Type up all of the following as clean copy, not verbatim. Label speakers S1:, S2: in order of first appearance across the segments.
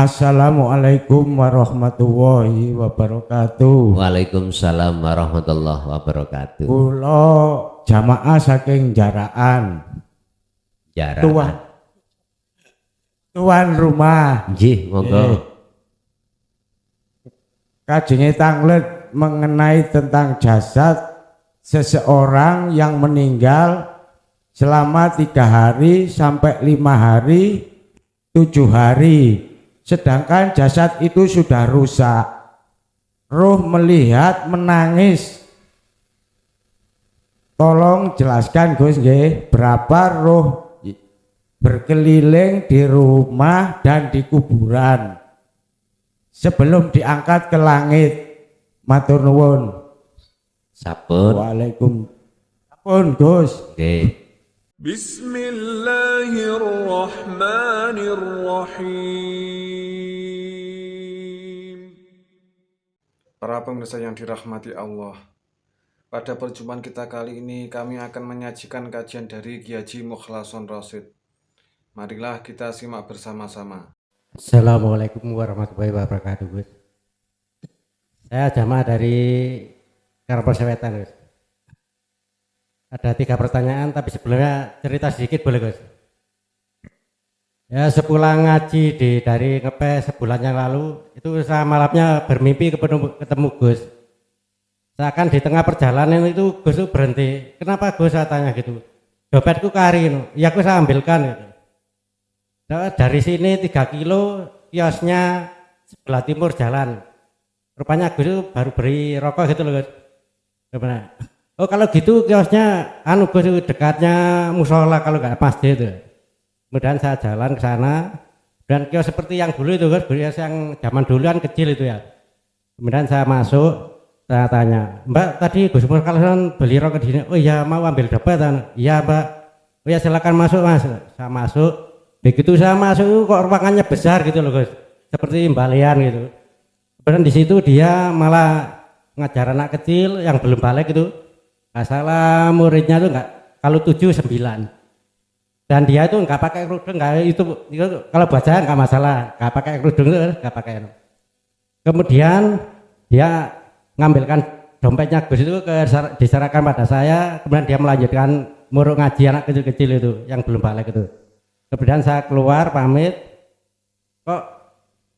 S1: Assalamualaikum warahmatullahi wabarakatuh.
S2: Waalaikumsalam warahmatullahi wabarakatuh.
S1: Kula jamaah saking Jaraan. Tuan rumah.
S2: Nggih, monggo.
S1: Kajenge tanglet mengenai tentang jasad seseorang yang meninggal selama 3 hari sampai 5 hari, 7 hari. Sedangkan jasad itu sudah rusak. Roh melihat, menangis. Tolong jelaskan Gus nggih, berapa roh berkeliling di rumah dan di kuburan sebelum diangkat ke langit. Matur nuwun.
S2: Sampun.
S1: Waalaikumsalam. Sampun Gus.
S2: Nggih.
S3: Bismillahirrahmanirrahim. Para pemirsa yang dirahmati Allah, pada perjumpaan kita kali ini kami akan menyajikan kajian dari Kiai Haji Mukhlason Rosyid. Marilah kita simak bersama-sama.
S4: Assalamualaikum warahmatullahi wabarakatuh, Gus. Saya jamaah dari Kampus Wetan, Gus. Ada 3 pertanyaan, tapi sebelumnya cerita sedikit boleh, Gus? Ya, sepulang ngaji dari ngepes sebulan yang lalu, itu saya malamnya bermimpi ketemu Gus. Seakan di tengah perjalanan itu Gus itu berhenti. Kenapa Gus, saya tanya gitu? Dompetku kari, ya aku saya ambilkan gitu. Dari sini 3 kilo kiosnya sebelah timur jalan. Rupanya Gus itu baru beri rokok gitu loh, Gus. Gimana? Oh kalau gitu kiosnya Gus itu dekatnya musola kalau nggak masjid itu. Kemudian saya jalan ke sana dan kios seperti yang dulu itu, Gus, kios yang zaman dulu kan kecil itu ya. Kemudian saya masuk, saya tanya, Mbak tadi Gus Mukhlason beli rokok di sini. Oh iya, mau ambil dompet? Iya Mbak. Oh ya silakan masuk Mas. Saya masuk. Begitu saya masuk kok ruangannya besar gitu loh, Gus, seperti balean gitu. Kemudian di situ dia malah ngajar anak kecil yang belum balik itu. Nggak salah muridnya tuh nggak, kalau 7 9. Dan dia itu nggak pakai kerudung, nggak itu kalau baca nggak masalah, nggak pakai kerudung itu nggak pakai. Kemudian dia ngambilkan dompetnya Gus itu diserahkan pada saya. Kemudian dia melanjutkan muruk ngaji anak kecil-kecil itu yang belum balik itu. Kemudian saya keluar pamit, kok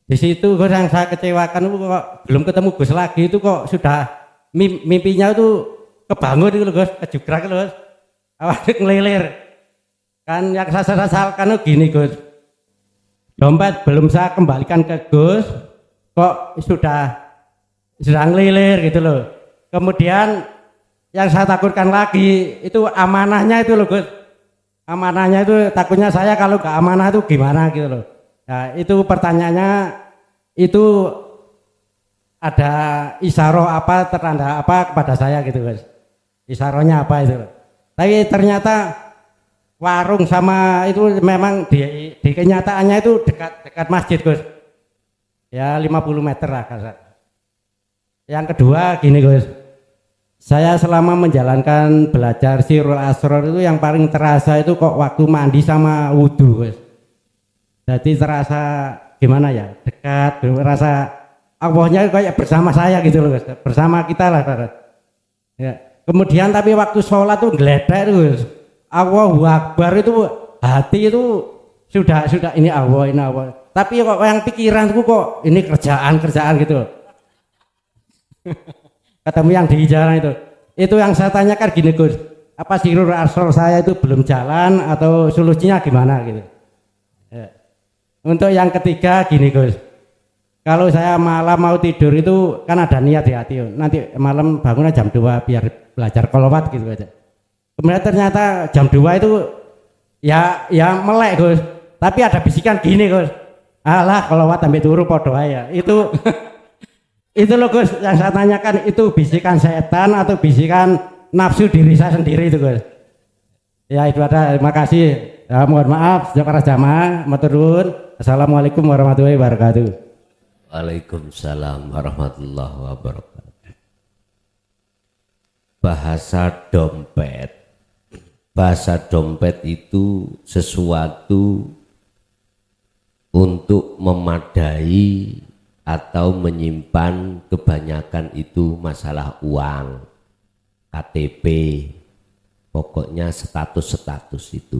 S4: di situ Gus yang saya kecewakan itu kok belum ketemu Gus lagi itu kok sudah mimpinya itu kebangun itu Gus, kejugrak itu Gus, awalnya ngelilir. Kan yang saya sesalkan itu gini Gus, dompet belum saya kembalikan ke Gus, kok sudah ngelilir gitu loh. Kemudian yang saya takutkan lagi itu amanahnya itu loh Gus. Amanahnya itu takutnya saya kalau nggak amanah itu gimana gitu loh. Nah itu pertanyaannya, itu ada isyarah apa, tertanda apa kepada saya gitu Gus. Isyarahnya apa itu loh. Tapi ternyata warung sama itu memang di kenyataannya itu dekat masjid Gus. Ya 50 meter lah kasar. Yang kedua gini Gus. Saya selama menjalankan belajar Sirul Asrar itu yang paling terasa itu kok waktu mandi sama wudhu Gus. Jadi terasa gimana ya, dekat, terasa Allahnya kayak bersama saya gitu loh Gus, bersama kita lah ya. Kemudian tapi waktu sholat tuh geledek itu Gus, Allahu Akbar itu hati itu sudah ini Allah. Tapi kok yang pikiran itu kok ini kerjaan gitu. Ketemu yang di jalan itu yang saya tanyakan gini Gus, apa Sirul Asrar saya itu belum jalan atau solusinya gimana gitu ya. Untuk yang ketiga gini Gus, kalau saya malam mau tidur itu kan ada niat di hati, nanti malam bangunnya jam 2 biar belajar kolowat gitu aja. Kemudian ternyata jam 2 itu ya melek Gus, tapi ada bisikan gini Gus, alah kolowat sampai turu podo ya itu. Itu loh Gus yang saya tanyakan, itu bisikan setan atau bisikan nafsu diri saya sendiri itu Gus. Ya itu ada, terima kasih. Ya, mohon maaf para jamaah, matur nuwun. Assalamualaikum warahmatullahi wabarakatuh.
S2: Waalaikumsalam warahmatullahi wabarakatuh. Bahasa dompet. Bahasa dompet itu sesuatu untuk memadai atau menyimpan kebanyakan itu masalah uang, KTP, pokoknya status-status itu.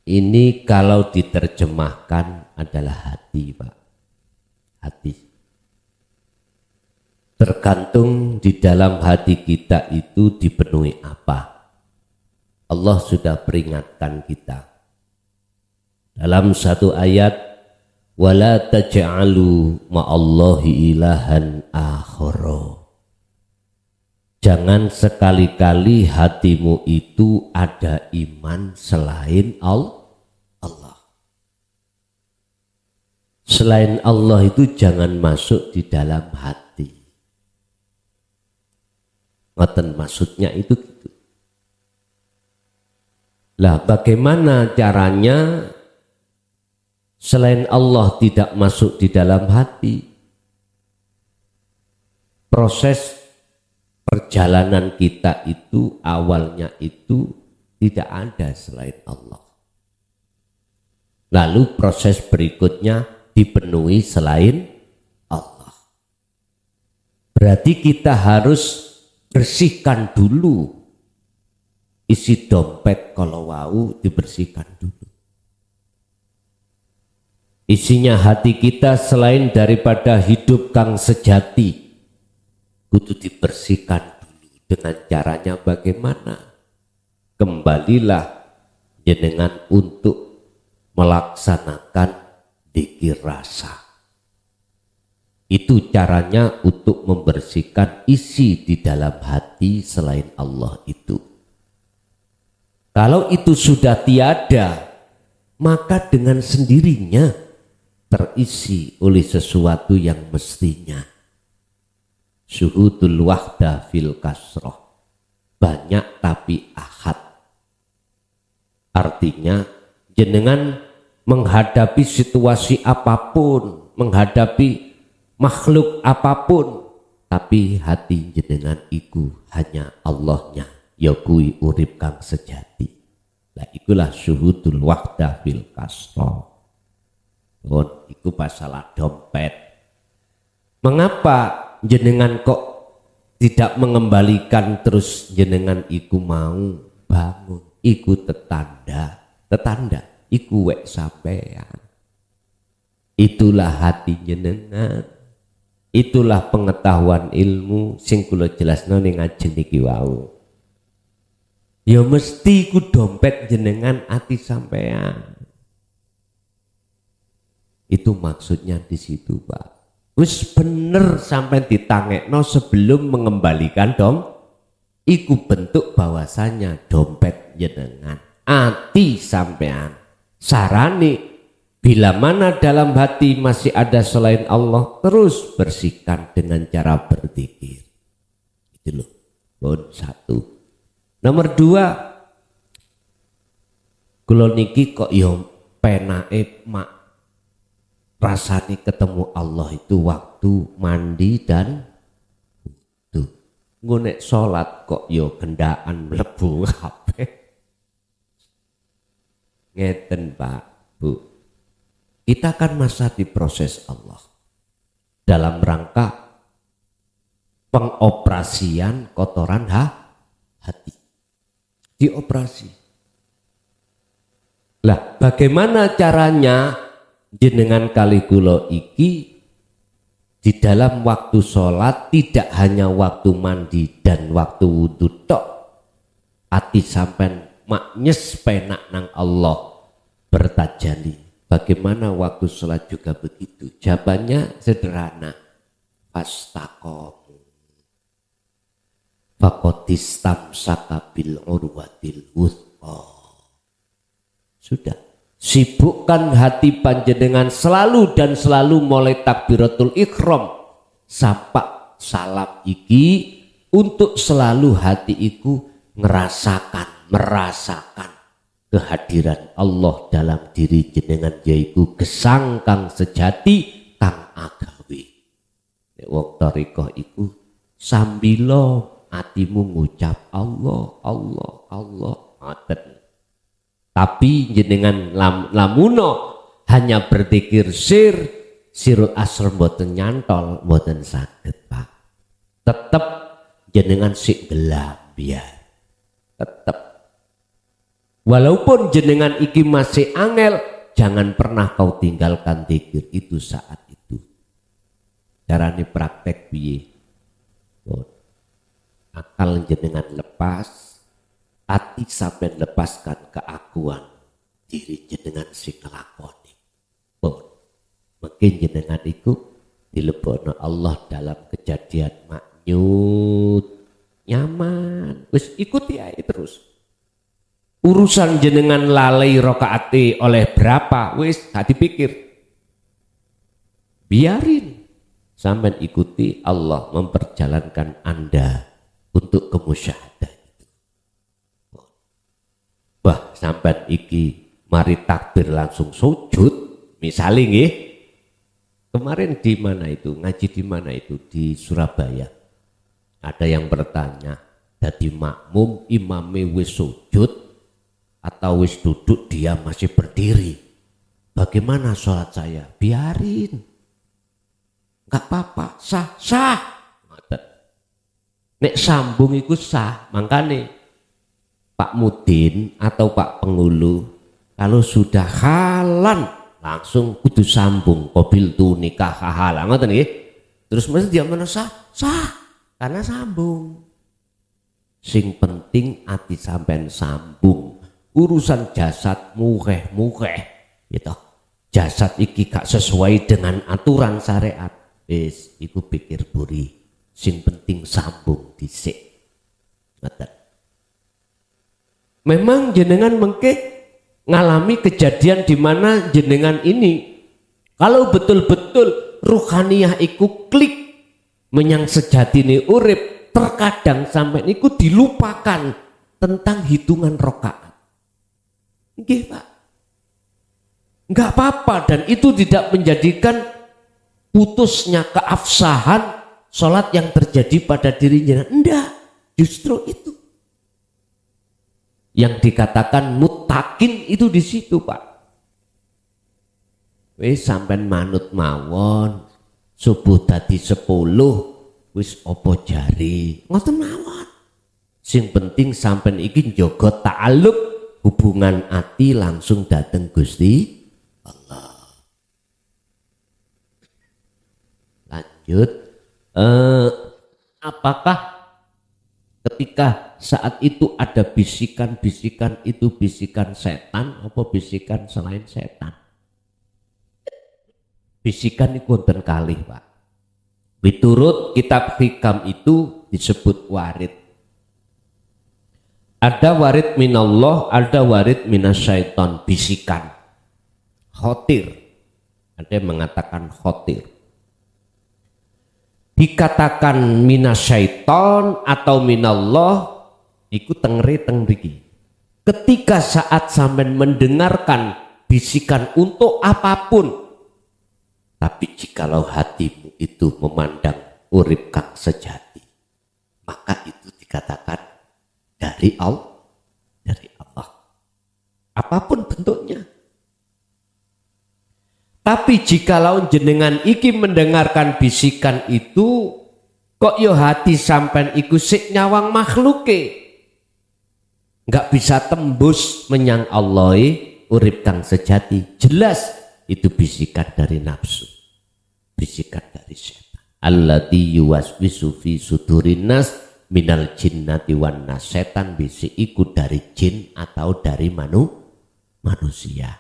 S2: Ini kalau diterjemahkan adalah hati, Pak. Hati. Tergantung di dalam hati kita itu dipenuhi apa. Allah sudah peringatkan kita. Dalam satu ayat, wala taj'alu ma'allahi ilahan akhara. Jangan sekali-kali hatimu itu ada iman selain Allah. Selain Allah itu jangan masuk di dalam hati. Ngoten maksudnya itu gitu. Lah bagaimana caranya selain Allah tidak masuk di dalam hati? Proses perjalanan kita itu awalnya itu tidak ada selain Allah. Lalu proses berikutnya dipenuhi selain Allah. Berarti kita harus bersihkan dulu isi dompet, kalau wau dibersihkan dulu. Isinya hati kita selain daripada hidup kang sejati, kudu dibersihkan dulu. Dengan caranya bagaimana? Kembalilah jenengan untuk melaksanakan dzikir rasa. Itu caranya untuk membersihkan isi di dalam hati selain Allah itu. Kalau itu sudah tiada, maka dengan sendirinya terisi oleh sesuatu yang mestinya. Syuhudul wahda fil kasroh. Banyak tapi ahad. Artinya jenengan menghadapi situasi apapun, menghadapi makhluk apapun, tapi hati jenengan iku hanya Allahnya, ya kui urip kang sejati. Lah ikulah syuhudul wahda fil kasroh. Itu masalah dompet. Mengapa jenengan kok tidak mengembalikan terus jenengan iku mau bangun? Iku tetanda iku wek sampean. Itulah hati jenengan. Itulah pengetahuan ilmu sing kula jelasno ning ngajeng iki wau. Ya mesti iku dompet jenengan ati sampean. Itu maksudnya di situ, Pak. Wis bener sampai ditangekno sebelum mengembalikan iku bentuk bahwasanya dompet jenengan ati sampean. Sarane bila mana dalam hati masih ada selain Allah, terus bersihkan dengan cara berzikir. Itu loh. Satu. Nomor dua, kula niki kok yo penake mak rasanya ketemu Allah itu waktu mandi dan wudu. Ngonek sholat kok yo gendaan mlebu kabeh. Ngeten Pak, Bu. Kita kan masa diproses Allah dalam rangka pengoperasian kotoran hati. Dioperasi. Lah bagaimana caranya? Jenengan kali kula iki di dalam waktu sholat tidak hanya waktu mandi dan waktu wudhu tok, ati sampai maknyes penak nang Allah bertajali. Bagaimana waktu sholat juga begitu? Jawabannya sederhana. Fastaqomu faqadistamsaka bil urwatil wuthqa. Sudah. Sibukkan hati panjenengan selalu dan selalu mulai takbiratul ikhram sapa salam iki untuk selalu hati iku merasakan kehadiran Allah dalam diri jenengan, yaitu gesang kang sejati kang agawe. Nek wong thariqah iku sambilo atimu ngucap Allah Allah Allah ngoten. Tapi jenengan lamuno hanya berzikir sirul asr mboten nyantol, mboten saged Pak. Tetep jenengan sik gelap biar. Tetep. Walaupun jenengan iki masih angel, jangan pernah kau tinggalkan zikir itu saat itu. Carane praktek piye? Akal jenengan lepas, hati sampai lepaskan keakuan diri jenengan sing nglakoni. Mungkin jenengan iku dilebokno Allah dalam kejadian maknyut, nyaman, wis ikuti ae terus. Urusan jenengan lalai rokaate oleh berapa, wis gak dipikir. Biarin sampai ikuti Allah memperjalankan Anda untuk kemusyahadah itu. Wah, sampai iki mari takbir langsung sujud, misalnya nggih. Kemarin di mana itu? Ngaji di mana itu? Di Surabaya. Ada yang bertanya, jadi makmum imame wis sujud atau wis duduk dia masih berdiri. Bagaimana sholat saya? Biarin. Enggak apa-apa, sah. Nek sambung iku sah, makanya Pak Mudin atau Pak Pengulu kalau sudah halan langsung kudu sambung qabil tu nikah halal ngoten nggih. Terus mesti dia mana sah karena sambung. Sing penting ati sampean sambung. Urusan jasad mukeh gitu. Jasad iki gak sesuai dengan aturan syariat. Wis iku pikir buri. Sing penting sambung dhisik. Ngoten. Memang jenengan mengke ngalami kejadian di mana jenengan ini kalau betul-betul ruhaniyah iku klik menyang sejatine urip, terkadang sampai niku dilupakan tentang hitungan rakaat. Nggih Pak. Enggak apa-apa dan itu tidak menjadikan putusnya keabsahan salat yang terjadi pada dirinya. Enggak, justru itu yang dikatakan mutakin itu di situ Pak. Wis sampean manut mawon, subuh tadi 10 wis opo jari, ngoten mawon. Sing penting sampean iki njaga ta'alluq hubungan ati langsung dateng Gusti Allah. Lanjut, apakah ketika saat itu ada bisikan-bisikan itu bisikan setan apa bisikan selain setan? Bisikan itu wonten kalih Pak. Miturut kitab hikam itu disebut warid. Ada warid minallah, ada warid minasyaiton, bisikan. Khotir. Ada yang mengatakan khotir. Dikatakan minasyaiton atau minallah iku tengri tengriki. Ketika saat sampean mendengarkan bisikan untuk apapun, tapi jikalau hatimu itu memandang urip kang sejati, maka itu dikatakan dari Allah. Apapun bentuknya. Tapi jikalau jenengan iki mendengarkan bisikan itu, kok yo hati sampean iku sik nyawang makhluke, nggak bisa tembus menyang Allah urip kang sejati. Jelas itu bisikan dari nafsu, bisikan dari setan. Allati yuwaswisu fi sudurin nas minal jinnati wan nas. Setan bisik iku dari jin atau dari manusia.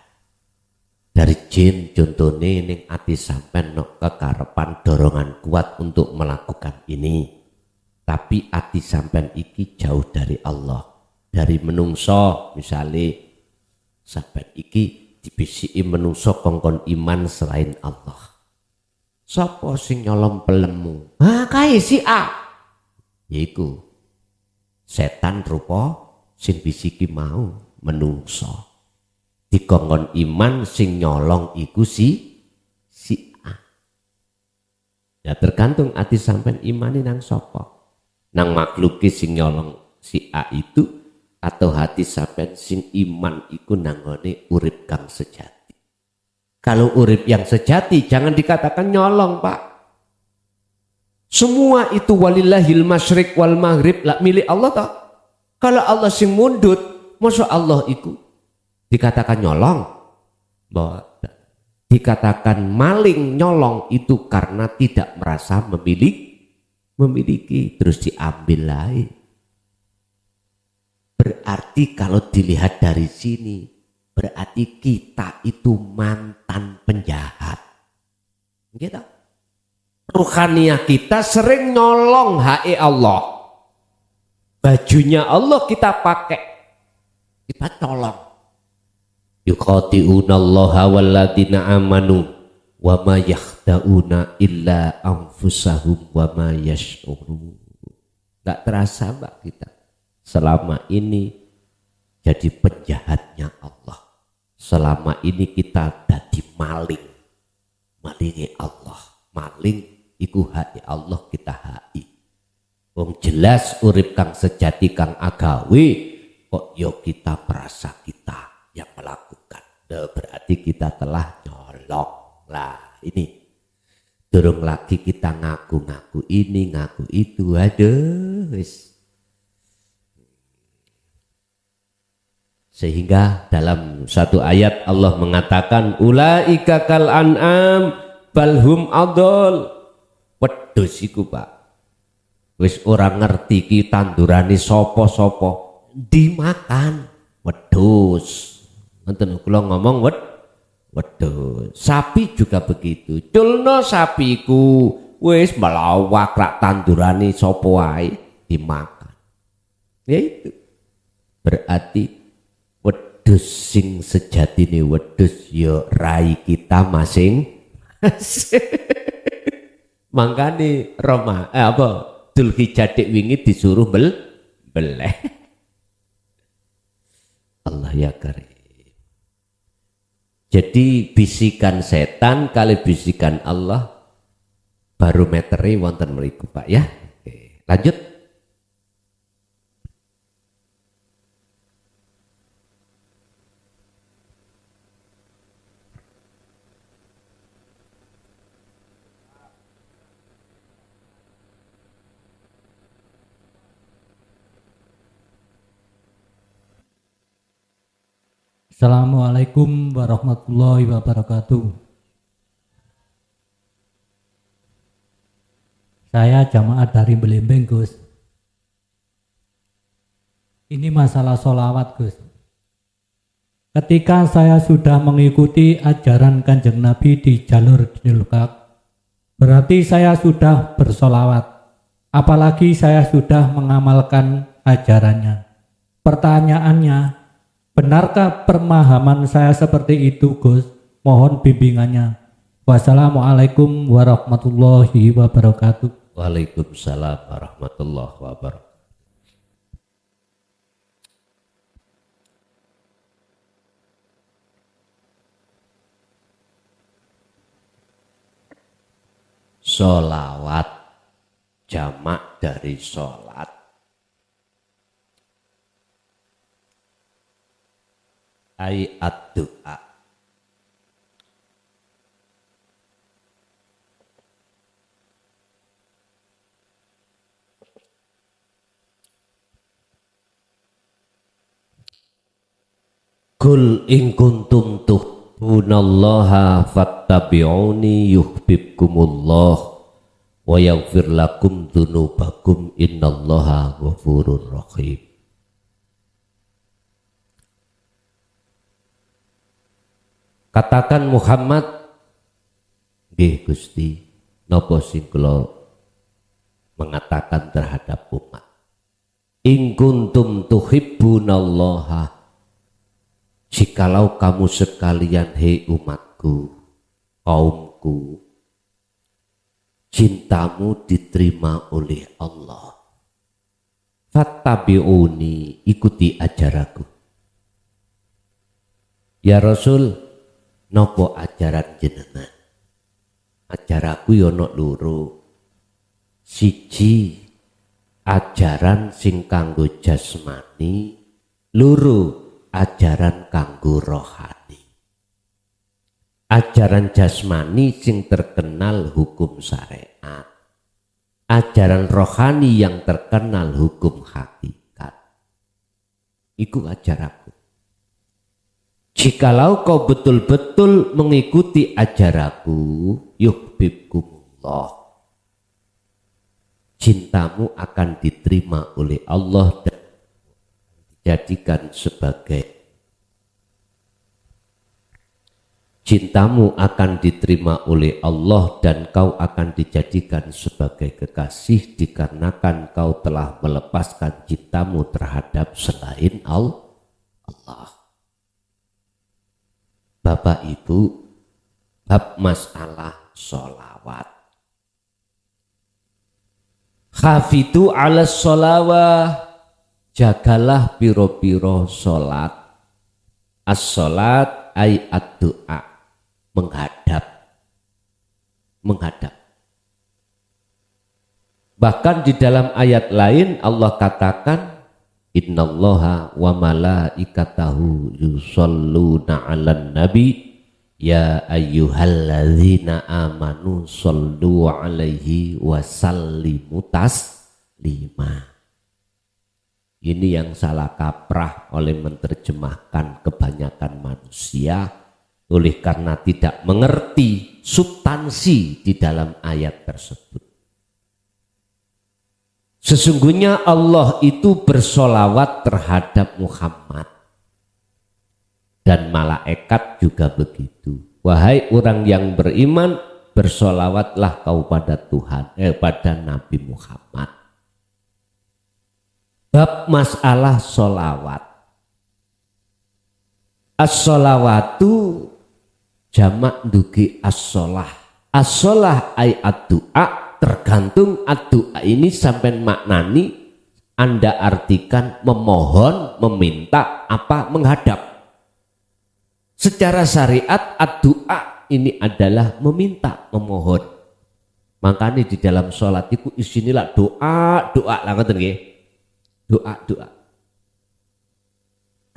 S2: Dari jin contohnya ning ati sampean no kekarepan dorongan kuat untuk melakukan ini, tapi ati sampean iki jauh dari Allah, dari menungso. Misalnya sampean iki dibisiki menungso kongkon iman selain Allah. Sopo sing nyolong pelemu? Kae si A. Yaiku setan rupa sing bisiki mau menungso. Dikongkon iman sing nyolong iku si A. Ya tergantung ati sampean imani nang sapa. Nang makhluki sing nyolong si A itu atau hati sampean sing iman iku nanggone urip kang sejati. Kalau urip yang sejati jangan dikatakan nyolong, Pak. Semua itu walillahil masyriq wal maghrib lah milik Allah toh. Kalau Allah sing mundut, masa Allah itu dikatakan nyolong? Bahwa dikatakan maling nyolong itu karena tidak merasa memiliki terus diambil lain. Berarti kalau dilihat dari sini, berarti kita itu mantan penjahat. Gitu. Ruhaniyah kita sering nyolong hae Allah. Bajunya Allah kita pakai, kita colong. Yuqati'una allaha walladzina amanu wa ma yakhda'una illa anfusahum wa ma yash'urun. Tidak terasa Mbak kita selama ini jadi penjahatnya Allah. Selama ini kita jadi malingi Allah. Maling iku hak Allah kita haki. Wong jelas urip kang sejati kang agawe kok yo kita merasa kita yang melakukan. Berarti kita telah nyolong. Lah ini durung lagi kita ngaku-ngaku ini ngaku itu. Aduh wis. Sehingga dalam satu ayat Allah mengatakan ulaika kal an'am balhum adol. Wedhus iku Pak. Wis ora ngerti ki tandurane sapa-sapa dimakan wedhus. Ngoten kula ngomong wedhus. Sapi juga begitu. Culno sapiku wis melawak rak tandurane sapa wae dimakan. Ya itu. Berarti wedhus sing sejatine wedhus ya rai kita masing. Mangkane Dzulhijjah wingi disuruh beleh. Allah ya karim. Jadi bisikan setan kali bisikan Allah barometeri wonten mriku Pak ya. Oke, lanjut.
S5: Assalamualaikum warahmatullahi wabarakatuh. Saya jamaah dari Belembeng, Gus. Ini masalah sholawat, Gus. Ketika saya sudah mengikuti ajaran Kanjeng Nabi di jalur Dilkak, berarti saya sudah bersolawat. Apalagi saya sudah mengamalkan ajarannya. Pertanyaannya, benarkah pemahaman saya seperti itu, Gus? Mohon bimbingannya. Wassalamualaikum warahmatullahi wabarakatuh.
S2: Waalaikumsalam warahmatullahi wabarakatuh. Sholawat jamak dari sholat. Ayat doa. Kul in kuntum tuhibbunallaha fattabi'uni yuhibbukumullah wa yaghfir lakum dzunubakum innallaha ghafurur rahim. Katakan Muhammad, nggih Gusti, napa sing kula mengatakan terhadap umat. In kuntum tuhibbunallaha, jikalau kamu sekalian hei umatku, kaumku, cintamu diterima oleh Allah. Fattabi'uni, ikuti ajaranku. Ya Rasul, nopo ajaran jenengan? Ajaraku yono loro. Siji ajaran sing kanggo jasmani, loro ajaran kanggo rohani. ajaran jasmani sing terkenal hukum syariat, ajaran rohani yang terkenal hukum hakikat. Iku ajaranku. Jikalau kau betul-betul mengikuti ajaranku, yuhibbukumullah, cintamu akan diterima oleh Allah dan dijadikan sebagai cintamu akan diterima oleh Allah dan kau akan dijadikan sebagai kekasih dikarenakan kau telah melepaskan cintamu terhadap selain Allah. Bapak Ibu, bab masalah sholawat. Khafidhu ala sholawah, jagalah piro-piro sholat. As-sholat ay ad-du'a, menghadap. Bahkan di dalam ayat lain Allah katakan, innallaha wa malaikatahu yusholluna 'alan nabi ya ayyuhalladzina amanu shollu 'alaihi wa sallimu taslima. Ini yang salah kaprah oleh menerjemahkan kebanyakan manusia oleh karena tidak mengerti substansi di dalam ayat tersebut. Sesungguhnya Allah itu bersolawat terhadap Muhammad dan malaikat juga begitu. Wahai orang yang beriman, bersolawatlah kau pada Tuhan, pada Nabi Muhammad. Bab masalah solawat. As-solawatu jamak dugi as-solah. As-solah ay ad-du'a. Tergantung ad-du'a ini sampai maknani Anda artikan memohon, meminta, apa menghadap. Secara syariat ad-du'a ini adalah meminta, memohon. Makanya di dalam sholat itu isinilah doa lah ngoten nggih. Doa.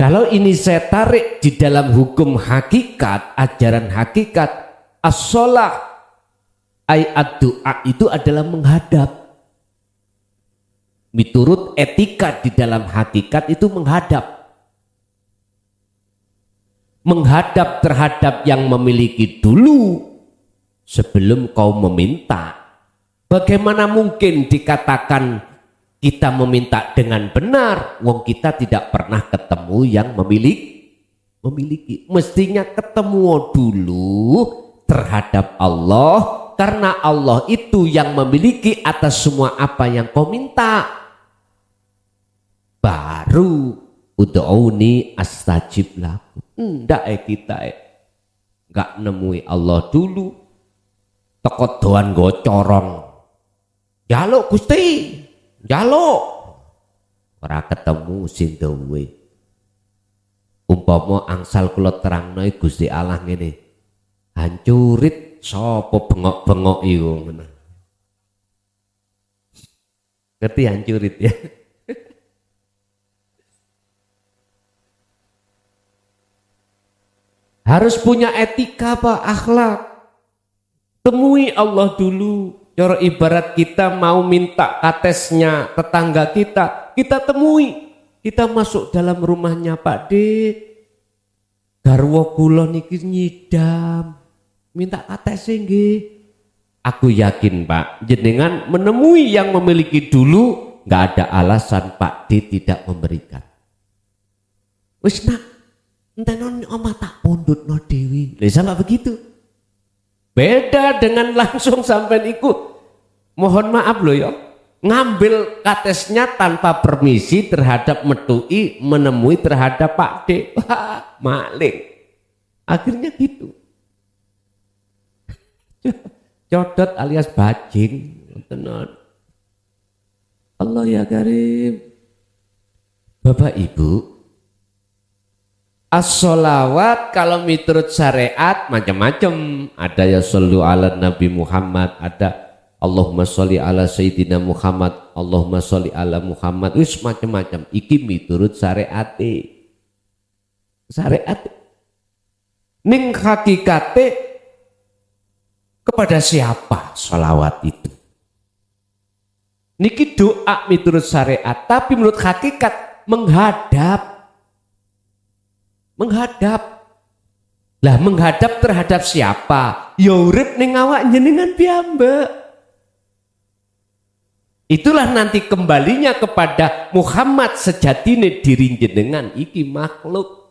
S2: Kalau ini saya tarik di dalam hukum hakikat, ajaran hakikat, as-sholah ayat doa itu adalah menghadap. Miturut etika di dalam hakikat itu menghadap. Menghadap terhadap yang memiliki dulu sebelum kau meminta. Bagaimana mungkin dikatakan kita meminta dengan benar, wong kita tidak pernah ketemu yang memiliki. Mestinya ketemu dulu terhadap Allah, karena Allah itu yang memiliki atas semua apa yang kau minta. Baru ud'uni astajib lakum. Ndak kita nggak nemui Allah dulu. Tekot doan gocorong. Jaluk Gusti, jaluk. Ora ketemu sing duwe. Umpama angsal kula terangno Gusti Allah ngene. Hancurit sopo bengok-bengok iku ngono. Ngerti hancurit ya. Harus punya etika Pak, akhlak. Temui Allah dulu. Cara ibarat kita mau minta katesnya tetangga kita temui. Kita masuk dalam rumahnya Pak D. Garwa kula niki nyidam. Minta kates nggih. Aku yakin Pak, jenengan menemui yang memiliki dulu, nggak ada alasan Pak D tidak memberikan. Wis nak, enten omah tak pundut no dewi. Lah salah begitu. Beda dengan langsung sampai ikut. Mohon maaf loh ya, ngambil katesnya tanpa permisi terhadap metui, menemui terhadap Pak D. Wah, maling. Akhirnya gitu. Codot alias bajing. Tenan. Allah ya karim. Bapak Ibu, as-sholawat kalau miturut syariat macam-macam. Ada ya shollu ala Nabi Muhammad, ada Allahumma sholli ala Sayyidina Muhammad, Allahumma sholli ala Muhammad. Wis macam-macam. Iki miturut syariat. Syariat. Ning hakikate kepada siapa sholawat itu? Niki doa miturut syariat, tapi menurut hakikat menghadap. Lah menghadap terhadap siapa? Ya urip ning awak jenengan piyambak. Itulah nanti kembalinya kepada Muhammad sejatine diri jenengan iki makhluk.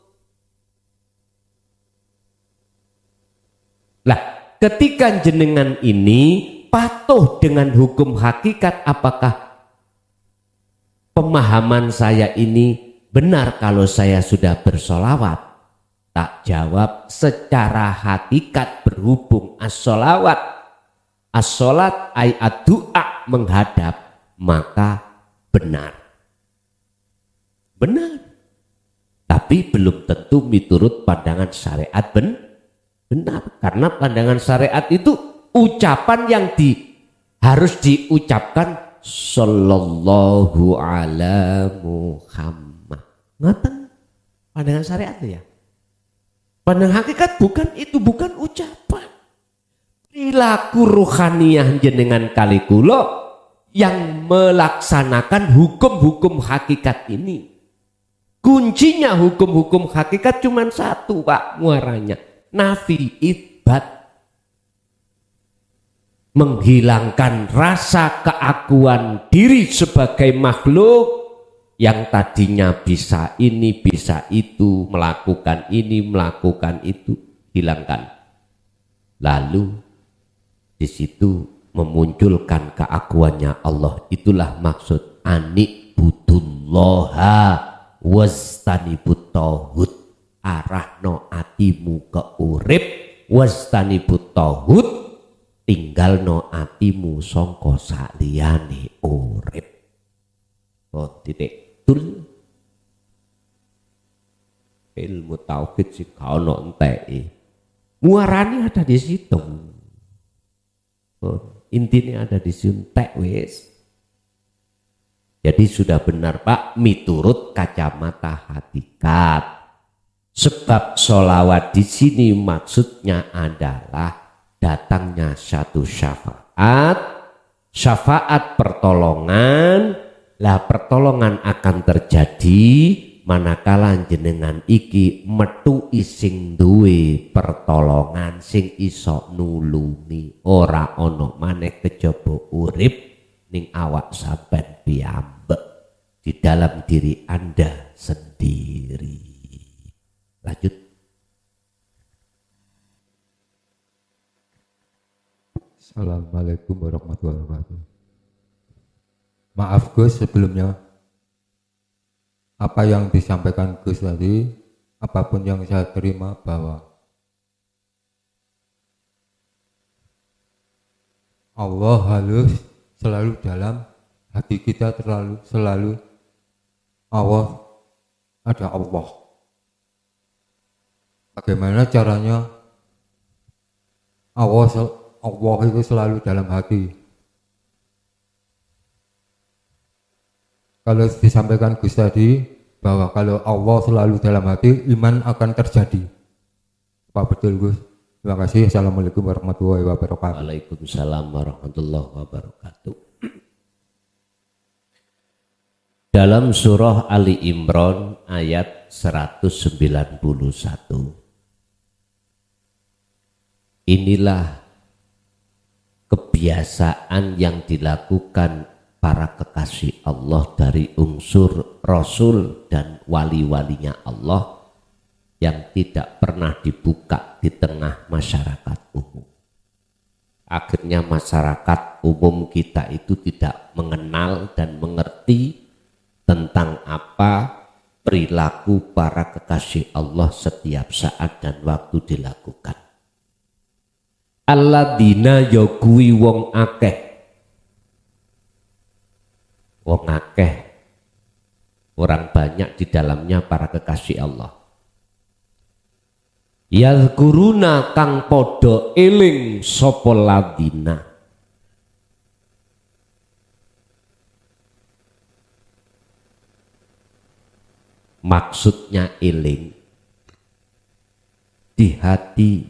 S2: Lah ketika jenengan ini patuh dengan hukum hakikat, apakah pemahaman saya ini benar kalau saya sudah bersolawat? Tak jawab, secara hakikat berhubung as-solawat, as-solat ay ad-du'a menghadap, maka benar. Benar. Tapi belum tentu miturut pandangan syariat benar. Karena pandangan syariat itu ucapan yang harus diucapkan sallallahu ala Muhammad. Ngoten pandangan syariat ya. Pandangan hakikat bukan itu, bukan ucapan. Perilaku rohaniyah jenengan kali kula yang melaksanakan hukum-hukum hakikat ini. Kuncinya hukum-hukum hakikat cuma satu, Pak, muaranya. Nafi itsbat. Menghilangkan rasa keakuan diri sebagai makhluk yang tadinya bisa ini, bisa itu, melakukan ini, melakukan itu, hilangkan. Lalu di situ memunculkan keakuannya Allah. Itulah maksud anik budullaha wastanibut tauhid. Arahno atimu ke urip wastanibut tauhid, tinggalno atimu sangka saliyane urip. Oh, titik. Ilmu tauhid sing kaono enteke. Muarane ada di situ. Oh, intinya ada di suntek wis. Jadi sudah benar Pak, miturut kacamata hakikat. Sebab sholawat di sini maksudnya adalah datangnya satu syafaat, syafaat pertolongan. Lah pertolongan akan terjadi manakala jenengan iki metu sing duwe pertolongan sing iso nulungi, ora ono maneh kejaba urip ning awak sampean piyambak di dalam diri Anda sendiri. Lanjut.
S6: Assalamualaikum warahmatullahi wabarakatuh. Maaf Gus, sebelumnya apa yang disampaikan Gus tadi, apapun yang saya terima bahwa Allah halus selalu dalam hati kita, selalu Allah, ada Allah. Bagaimana caranya Allah itu selalu dalam hati? Kalau disampaikan Gus tadi bahwa kalau Allah selalu dalam hati, iman akan terjadi. Apa betul Gus? Terima kasih. Assalamualaikum warahmatullahi wabarakatuh.
S2: Waalaikumsalam warahmatullahi wabarakatuh. Dalam surah Ali Imran ayat 191. Inilah kebiasaan yang dilakukan para kekasih Allah dari unsur Rasul dan wali-walinya Allah yang tidak pernah dibuka di tengah masyarakat umum. Akhirnya masyarakat umum kita itu tidak mengenal dan mengerti tentang apa perilaku para kekasih Allah setiap saat dan waktu dilakukan. Alladzina yakuwi wong akeh. Wong akeh, orang banyak di dalamnya para kekasih Allah. Yadhkuruna kang podo eling sapa ladina. Maksudnya eling di hati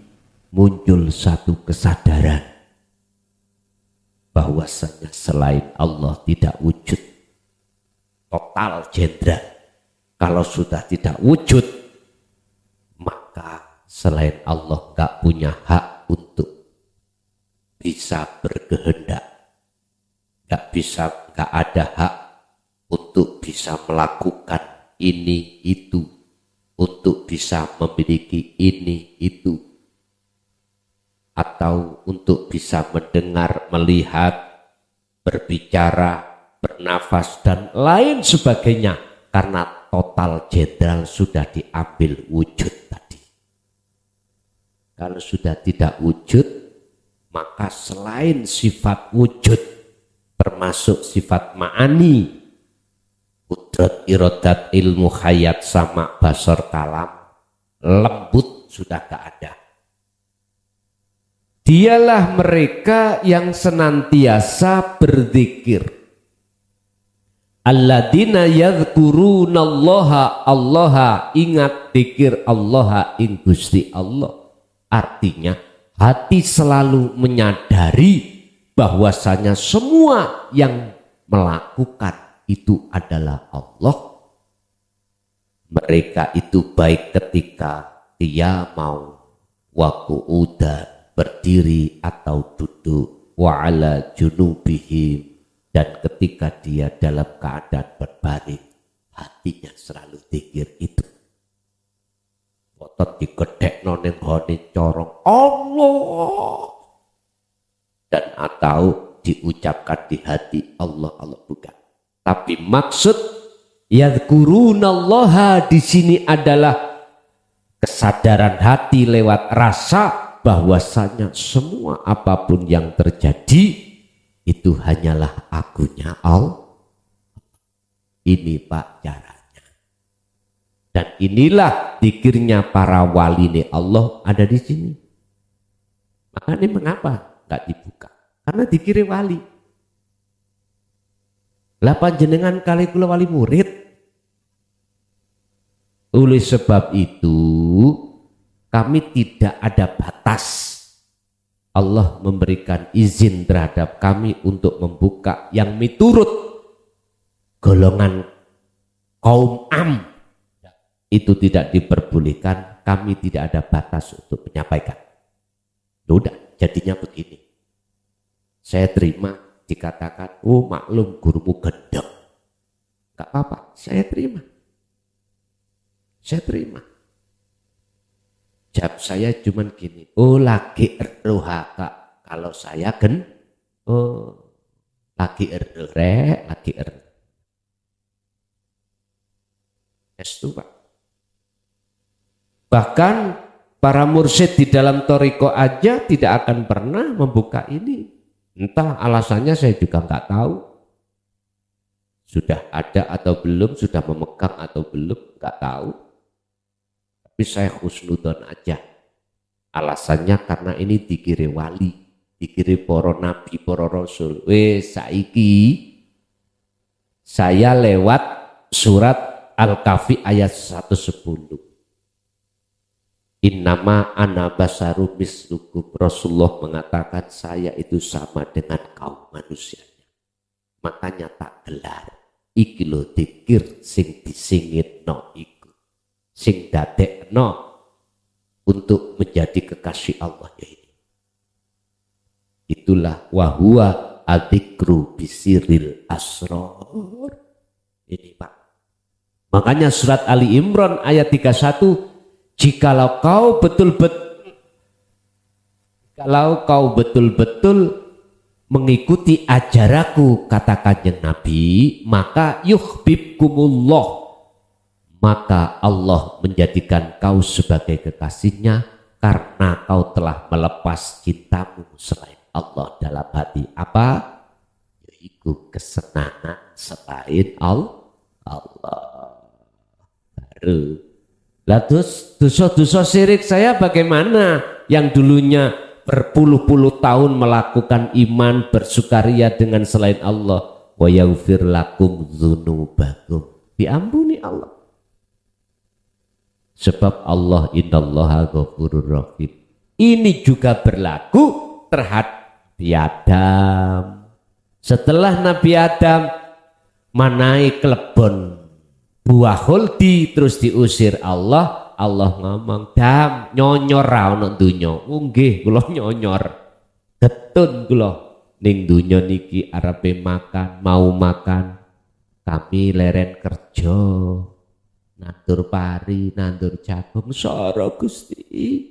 S2: muncul satu kesadaran bahwasanya selain Allah tidak wujud total jenderal. Kalau sudah tidak wujud, maka selain Allah gak punya hak untuk bisa berkehendak, gak ada hak untuk bisa melakukan ini itu, untuk bisa memiliki ini itu, atau untuk bisa mendengar, melihat, berbicara, bernafas dan lain sebagainya, karena total jenderal sudah diambil wujud tadi. Kalau sudah tidak wujud, maka selain sifat wujud termasuk sifat ma'ani, kudrat, irodat, ilmu, hayat, sama, basar, kalam, lembut sudah gak ada. Dialah mereka yang senantiasa berzikir. Alladzina yadhkurunallaha, Allaha, ingat zikir Allaha ing Gusti Allah. Artinya hati selalu menyadari bahwasanya semua yang melakukan itu adalah Allah. Mereka itu baik ketika dia mau waqu'uda, berdiri atau duduk, wa ala junubihim, dan ketika dia dalam keadaan berbaring, hatinya selalu zikir itu. Otot digedhekno ning gone corong Allah, dan atau diucapkan di hati Allah, Allah bukan. Tapi maksud yadhkurunallaha di sini adalah kesadaran hati lewat rasa bahwasanya semua apapun yang terjadi itu hanyalah akunya Allah. Ini Pak caranya. Dan inilah zikirnya para wali nih Allah ada di sini. Makanya mengapa nggak dibuka? Karena zikirnya wali. Lah panjenengan kali kula wali murid. Oleh sebab itu kami tidak ada batas. Allah memberikan izin terhadap kami untuk membuka yang miturut golongan kaum am. Itu tidak diperbolehkan, kami tidak ada batas untuk menyampaikan. Udah, jadinya begini. Saya terima dikatakan, oh maklum gurumu gendeng. Gak apa-apa, saya terima. Saya terima. Jawab saya cuman gini, oh lagi rohaka. Kalau saya oh lagi lagi itu Pak. Bahkan para mursyid di dalam toriko aja tidak akan pernah membuka ini. Entah alasannya saya juga nggak tahu. Sudah ada atau belum, sudah memegang atau belum, nggak tahu. Tapi saya husnudon aja. Alasannya karena ini dikiri wali, dikiri para nabi, para rasul. Saiki saya lewat surat Al-Kahfi ayat 110. Innama ana basaru mislukum. Rasulullah mengatakan saya itu sama dengan kaum manusianya. Makanya tak gelar. Iki lho dikir sing disingitno iku. Sing dadekno untuk menjadi kekasih Allah ini. Itulah wahwa adzikru bisiril asrar. Ini Pak. Makanya surat Ali Imran ayat 31, jikalau kau betul-betul mengikuti ajaraku, kata Kanjeng Nabi, maka yuhibbukumullah, maka Allah menjadikan kau sebagai kekasihnya karena kau telah melepas cintamu selain Allah dalam hati. Apa? Yaitu kesenangan selain Allah. Baru. Lah terus dosa-dosa syirik saya bagaimana? Yang dulunya berpuluh-puluh tahun melakukan iman, bersukaria dengan selain Allah. Wa yaghfir lakum dzunubakum. Diampuni Allah. Sebab Allah innallaha ghafurur rahim. Ini juga berlaku terhadap Nabi Adam. Setelah Nabi Adam manai kelebon buah khuldi terus diusir Allah, Allah ngomong, "Dam, nyonyor ra ono donya." Nggih, kula nyonyor. Getun kula ning donya niki arepe makan, mau makan. Kami leren kerja. Nandur pari, nandur jagung, soro Gusti.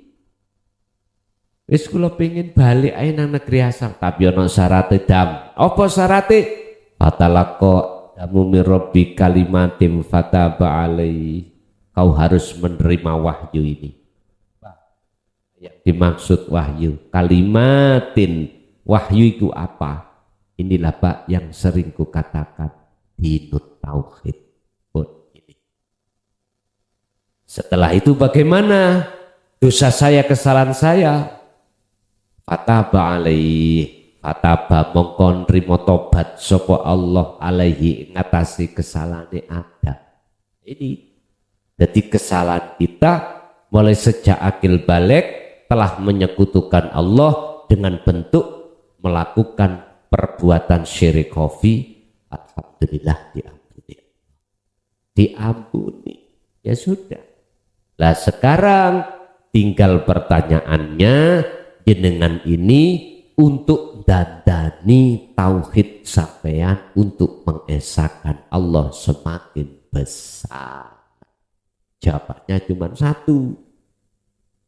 S2: Wis kula pengin balik ae nang negeri asal, tapi ana syarate Dam. Apa syarate? Fatalaqqa damu min rabbi kalimatin fataba alaihi. Kau harus menerima wahyu ini. Yang dimaksud wahyu, kalimatin. Wahyu itu apa? Inilah Pak yang sering ku katakan, dinut tauhid. Ini. Setelah itu bagaimana? Dosa saya, kesalahan saya. Fataba alaihi, fataba mongkon rimo tobat sapa Allah alaihi ngatasi kesalahan ada. Ini jadi kesalahan kita mulai sejak akil balik telah menyekutukan Allah dengan bentuk melakukan perbuatan syirik khafi. Alhamdulillah diampuni. Diampuni. Ya sudah. Lah sekarang tinggal pertanyaannya, jenengan ini untuk dandani tauhid sampean untuk mengesahkan Allah semakin besar. Jawabannya cuma satu.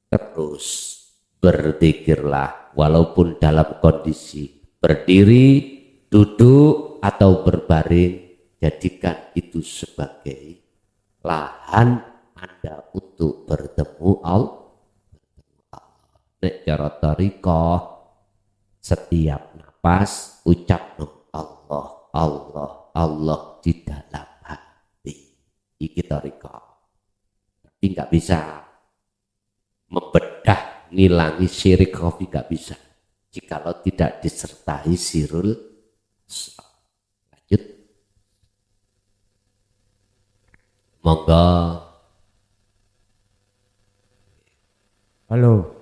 S2: Terus berzikirlah walaupun dalam kondisi berdiri, duduk atau berbaring, jadikan itu sebagai lahan Anda untuk bertemu Allah. Nek cara thariqah setiap napas ucap Allah, Allah, Allah di dalam hati. Iki thariqah. Tapi nggak bisa membedah ngilangi syirik khafi, nggak bisa jikalau tidak disertai sirul. Lanjut. Monggo.
S1: Halo.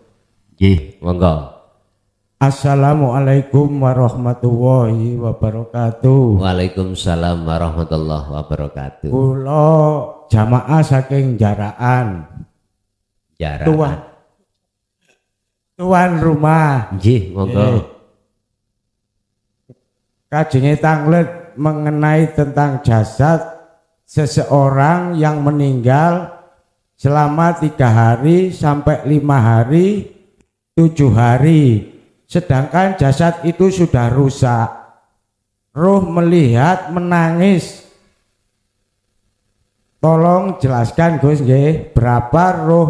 S2: Nggih, monggo.
S1: Assalamualaikum warahmatullahi wabarakatuh.
S2: Waalaikumsalam warahmatullahi wabarakatuh.
S1: Kula jamaah saking Jaraan. Tuan rumah.
S2: Nggih, monggo.
S1: Kajian tanglet mengenai tentang jasad seseorang yang meninggal selama 3 hari sampai 5 hari, 7 hari. Sedangkan jasad itu sudah rusak. Roh melihat, menangis. Tolong jelaskan Gus nggih, berapa roh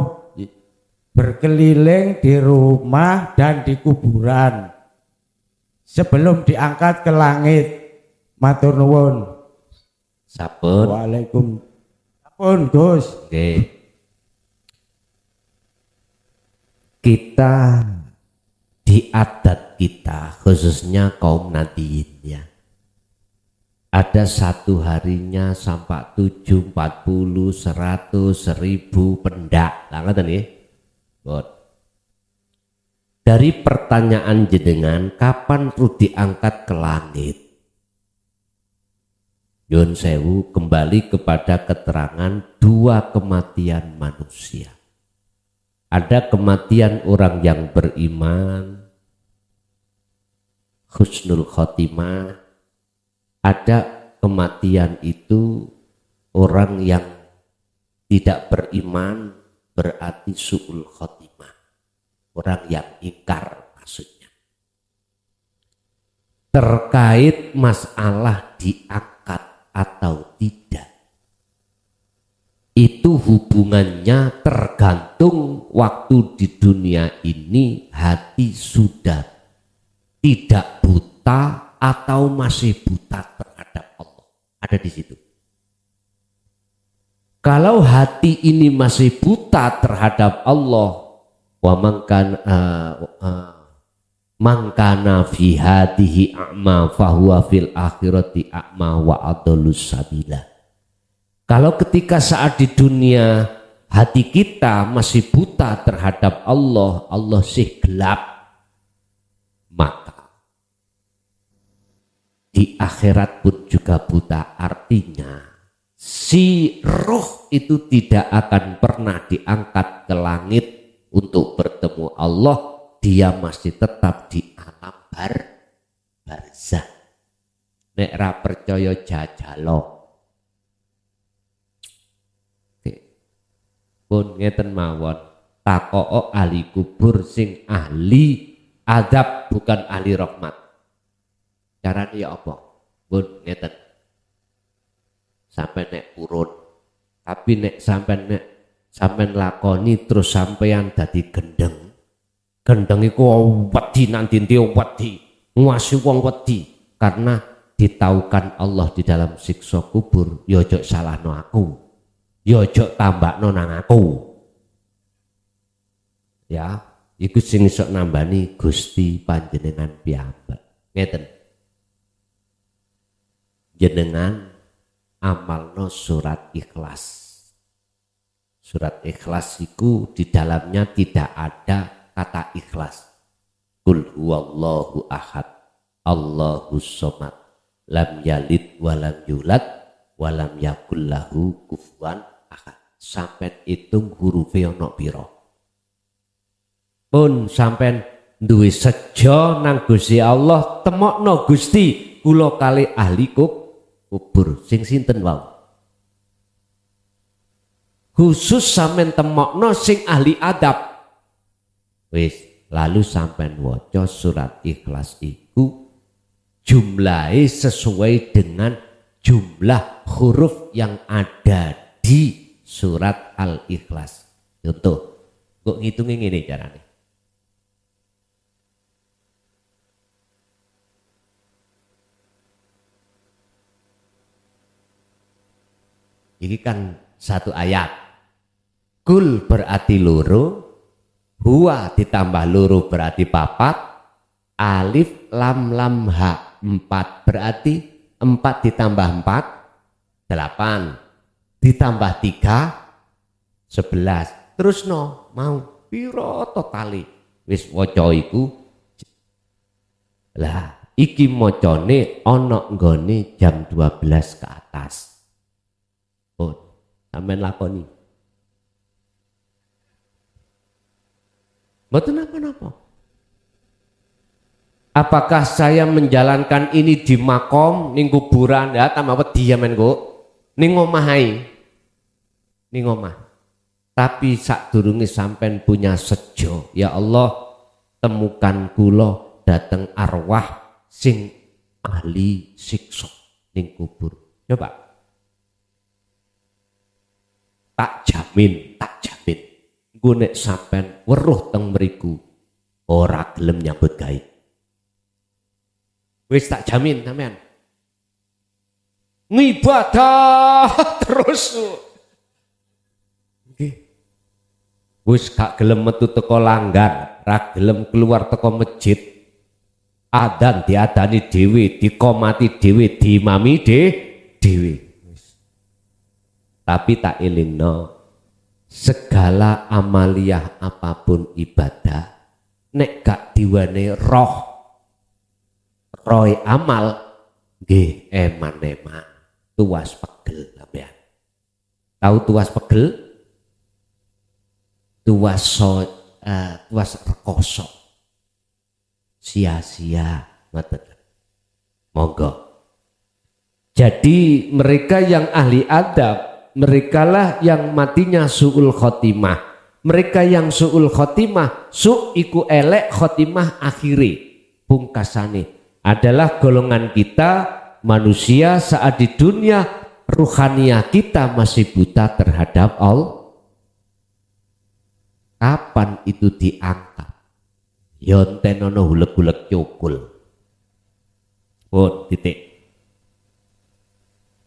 S1: berkeliling di rumah dan di kuburan sebelum diangkat ke langit. Matur nuwun.
S2: Sampun.
S1: Waalaikum. Sampun Gus.
S2: Oke. Kita di adat kita khususnya kaum Nadiyin ya, ada 1 harinya sampai 7, 40, 100, 1000 pendak. Ngoten nggih. Dari pertanyaan jenengan kapan ruh diangkat ke langit? Yun sewu kembali kepada keterangan 2 kematian manusia. Ada kematian orang yang beriman, husnul khotimah. Ada kematian itu orang yang tidak beriman, berarti su'ul khotimah. Orang yang ingkar maksudnya. Terkait masalah diangkat atau tidak, itu hubungannya tergantung waktu di dunia ini hati sudah tidak buta atau masih buta terhadap Allah. Ada di situ. Kalau hati ini masih buta terhadap Allah, wa mangkana fi hadihi a'ma fahuwa fil akhirati a'ma wa adallus sabila. Kalau ketika saat di dunia hati kita masih buta terhadap Allah, Allah sih gelap, maka di akhirat pun juga buta. Artinya si roh itu tidak akan pernah diangkat ke langit untuk bertemu Allah, dia masih tetap di alam barzah. Nek ra percaya jajalo. Pun ngeten mawon, takoo ahli kubur sing ahli adab bukan ahli rahmat. Carane ya apa? Pun ngeten. Sampai nek purun, tapi nek sampean lakoni terus sampean dadi gendeng. Gendeng iku wedi nanti wedi, nguasi wong wedi karena ditaukan Allah di dalam siksa kubur, ya ojo salahno aku. Ya ojo tambakno nang aku. Ya, iku sing iso nambani Gusti panjenengan piyambak. Ngeten. Jenengan amalno surat Ikhlas. Surat Ikhlas iku di dalamnya tidak ada kata ikhlas. Qul huwallahu ahad, Allahus somad, lam yalid walam yulad walam yakul lahu kufuwan ahad. Sampai hitung hurufnya ono piro. Pun sampai duwe sejo nang Gusti Allah, temokno Gusti kula kali ahli kubur sing sinten wae. Khusus sampean temokno sing ahli adab. Wis, lalu sampean waca surat Ikhlas iku jumlahe sesuai dengan jumlah huruf yang ada di surat Al-Ikhlas. Contoh, kok ngitungin ngene carane. Ini kan satu ayat. Kul berarti loro, huwa ditambah loro berarti papat, alif lam lam ha 4 berarti 4 ditambah 4 8 ditambah 3 11. Terus no mau piro totali wis waca iku. Lah iki macane ana nggone jam 12 ke atas. Oh, sampean lakoni. Mboten napa-napa. Apakah saya menjalankan ini di makom, ning kuburan, ya tambah wedi ya men kok. Ning omah ae. Ning omah. Tapi sadurunge sampean punya sejo, ya Allah, temukan kula dateng arwah sing ahli siksa ning kubur. Coba. Tak jamin. Engko nek sampean weruh teng mriku ora gelem nyambut gawe. Wis tak jamin sampean. Ngibadah terus. Nggih. Wis gak gelem metu teko langgar, ra gelem keluar teko masjid. Adzan diadani dhewe, dikomati dhewe, diimami dhewe. Tapi tak elingno, segala amaliyah apapun ibadah nek gak diwane roh amal nggih eman-eman tuwas pegel sampean. Tahu tuwas pegel? Tuwas rekoso. Sia-sia ngoten. Monggo. Jadi mereka yang ahli adab, merekalah yang matinya su'ul khotimah. Mereka yang su'ul khotimah, su' iku elek, khotimah akhiri, pungkasane adalah golongan kita manusia saat di dunia ruhaniyah kita masih buta terhadap Allah. Kapan itu diangkat? Yontenono hulek-hulek cukul. Oh, titik.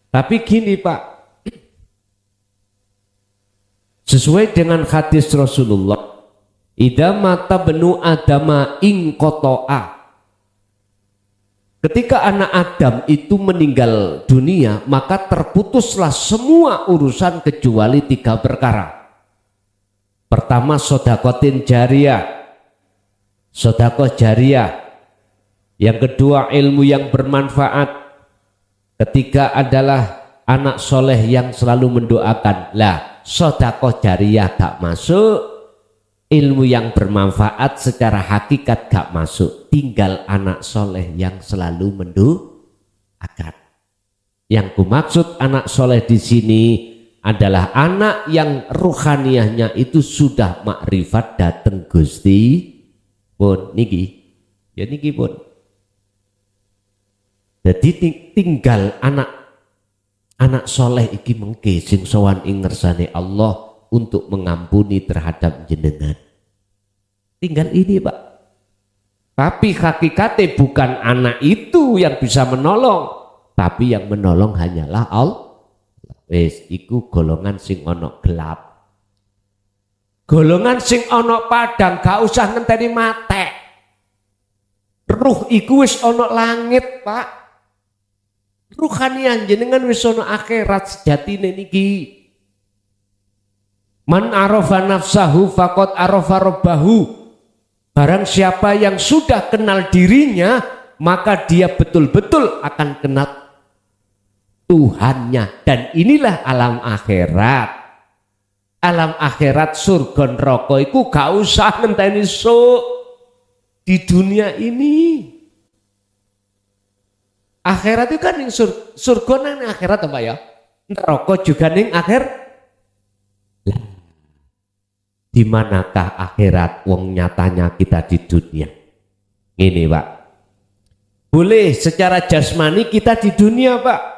S2: Tapi gini Pak, sesuai dengan hadis Rasulullah, idza mata benu adama ing kotoa. Ketika anak Adam itu meninggal dunia, maka terputuslah semua urusan kecuali 3 perkara. Pertama sodakotin jariyah, sodakoh jariyah. Yang kedua ilmu yang bermanfaat. Ketiga adalah anak soleh yang selalu mendoakan. Lah sodakoh jariyah gak masuk, ilmu yang bermanfaat secara hakikat gak masuk, tinggal anak soleh yang selalu mendoakan. Yang kumaksud anak soleh di sini adalah anak yang ruhaniyahnya itu sudah makrifat dateng Gusti pun niki, ya niki pun. Jadi tinggal anak soleh iki mengke sing sowan ing ngersane Allah untuk mengampuni terhadap jenengan. Tinggal ini Pak. Tapi hakikatnya bukan anak itu yang bisa menolong, tapi yang menolong hanyalah Allah. Wes iku golongan sing ono gelap. Golongan sing ono padang gak usah ngenteni matek. Ruh iku wis ono langit Pak. Ruhanian jenengan wis ono akhirat sejatine niki. Man arafa nafsahu faqad arafa rabbahu. Barang siapa yang sudah kenal dirinya, maka dia betul-betul akan kenal Tuhannya. Dan inilah alam akhirat. Alam akhirat surga neraka iku gak usah ngenteni sok di dunia ini. Akhirat itu kan yang surga nang akhirat apa ya? Neraka juga ning akhir. Di manakah akhirat wong nyatanya kita di dunia? Ini Pak. Boleh secara jasmani kita di dunia Pak.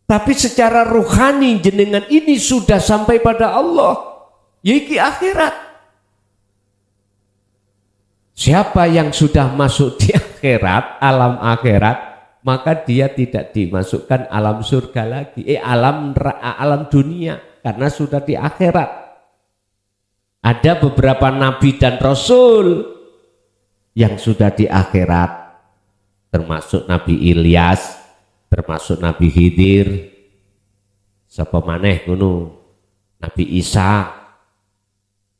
S2: Tapi secara ruhani jenengan ini sudah sampai pada Allah. Yiki akhirat. Siapa yang sudah masuk di akhirat, alam akhirat, maka dia tidak dimasukkan alam surga lagi, alam dunia, karena sudah di akhirat. Ada beberapa nabi dan rasul yang sudah di akhirat, termasuk Nabi Ilyas, termasuk Nabi Khidir, sapa maneh ngono, Nabi Isa,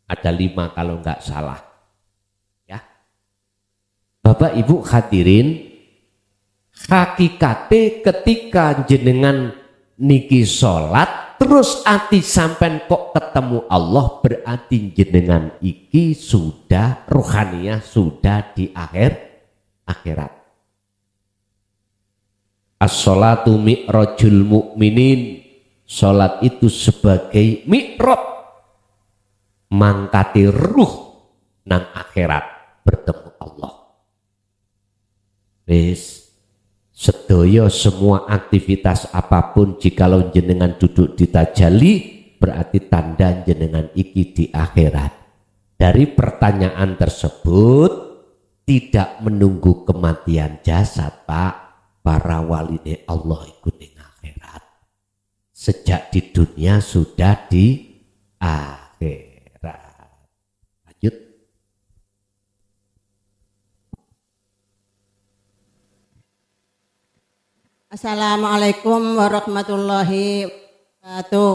S2: ada 5 kalau enggak salah. Bapak Ibu hadirin, hakikate ketika jenengan niki sholat terus ati sampai kok ketemu Allah, berarti jenengan iki sudah ruhaniyah, sudah di akhirat. As-sholatu mi'rajul mu'minin. Sholat itu sebagai mi'raj, mangkati ruh nang akhirat bertemu Allah. Wis sedaya semua aktivitas apapun jikalau jenengan duduk di tajalli berarti tanda jenengan iki di akhirat. Dari pertanyaan tersebut tidak menunggu kematian jasad Pak, para waline Allah ikut di akhirat. Sejak di dunia sudah di akhirat. Lanjut.
S7: Assalamualaikum warahmatullahi wabarakatuh.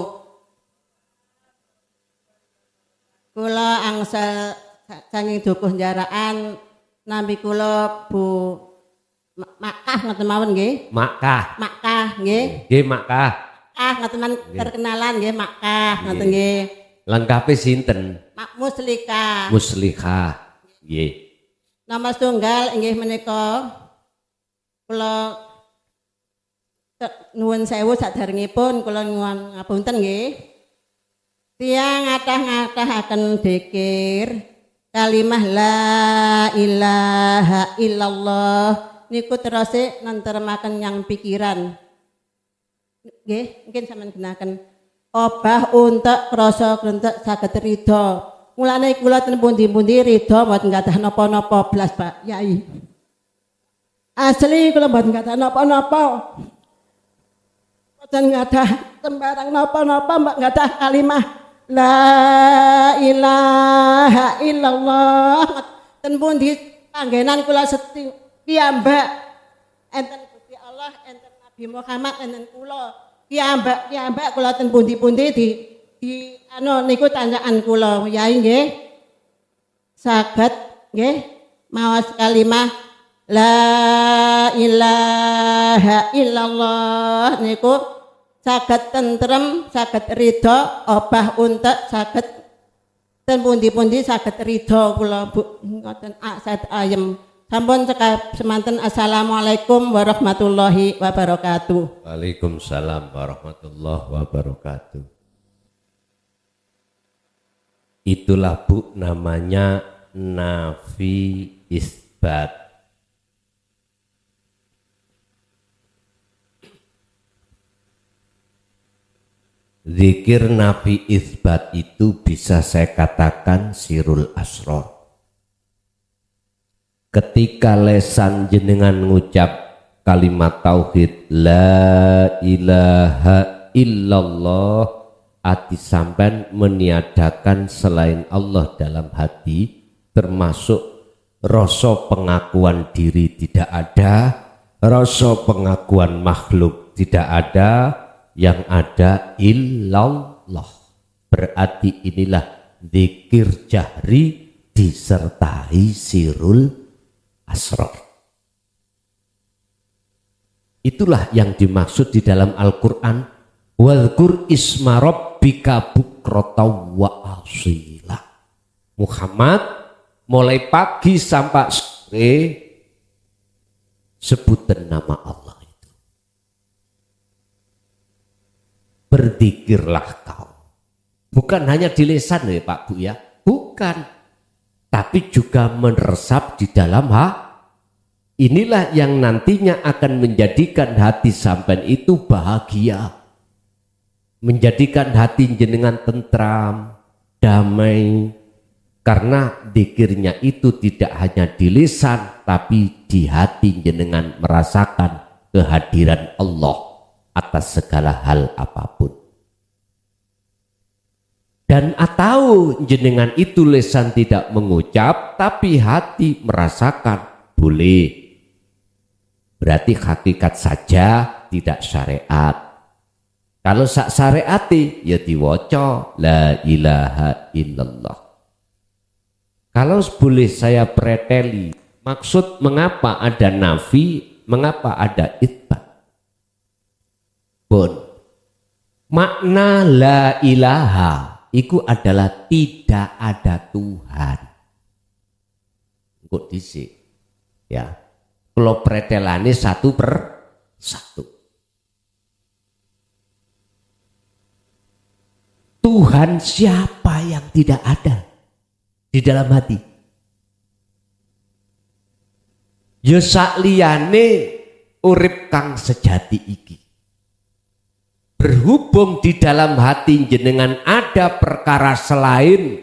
S7: Kula angsal saking dukuh jaraan nampi kula Bu Makkah ngoten mawon nggih.
S2: Makkah.
S7: Makkah nggih.
S2: Nggih Makkah.
S7: Ngoten man terkenalan nggih Makkah ngoten nggih.
S2: Lengkape sinten?
S7: Mak Muslika.
S2: Muslihah. Nggih.
S7: Nomor tunggal inggih menika kula nuwun sewu saderengipun kula nyuwun ngapunten nggih. Tiyang ngathah-ngathahaken dzikir kalimah la ilaha illallah niku terus nentremaken yang pikiran. Nggih, mungkin sampeyan genaken obah untek krasa krentek saged ridha. Mulane kula ten pundi-pundi ridha mboten gadah napa-napa blas Pak Yai. Asli kula mboten gadah napa-napa. Dan ngadah sembarang napa-napa mbak ngadah kalimah la ilaha illallah ten pundi panggenan kula seti piyambak enten Gusti Allah enten Nabi Muhammad enten kula piyambak kula ten pundi-pundi niku tanyaan kula Yai nggih. Saged nggih maos kalimah la ilaha illallah niku saged tentrem, saged ridho, obah untek saged ten pundi-pundi saged ridho kula Bu ngoten saged ayem. Sampun cekap semanten. Assalamualaikum warahmatullahi wabarakatuh.
S2: Waalaikumsalam warahmatullahi wabarakatuh. Itulah Bu namanya nafi isbat. Zikir nafi isbat itu bisa saya katakan sirul asror. Ketika lesan jenengan ngucap kalimat tauhid la ilaha illallah, hati sampean meniadakan selain Allah dalam hati, termasuk rasa pengakuan diri tidak ada, rasa pengakuan makhluk tidak ada, yang ada illallah. Berarti inilah zikir jahri disertai sirul asrar. Itulah yang dimaksud di dalam Al-Quran, wadhkur isma rabbika bukratan wa asila. Muhammad, mulai pagi sampai sore sebutan nama Allah itu. Berzikirlah kau. Bukan hanya di lisan ya Pak Bu ya, bukan. Tapi juga meresap di dalam hati. Inilah yang nantinya akan menjadikan hati sampean itu bahagia, menjadikan hati jenengan tentram, damai, karena zikirnya itu tidak hanya di lisan, tapi di hati jenengan merasakan kehadiran Allah atas segala hal apapun. Dan atau jenengan itu lisan tidak mengucap, tapi hati merasakan, boleh. Berarti hakikat saja, tidak syariat. Kalau sak syariati ya diwoco la ilaha illallah. Kalau boleh saya preteli, maksud mengapa ada nafi, mengapa ada itsbat? Pun makna la ilaha itu adalah tidak ada Tuhan. Kok disik ya, kalau pretelane satu per satu. Tuhan siapa yang tidak ada di dalam hati? Ya sakliyane urip kang sejati iki. Berhubung di dalam hati jenengan ada perkara selain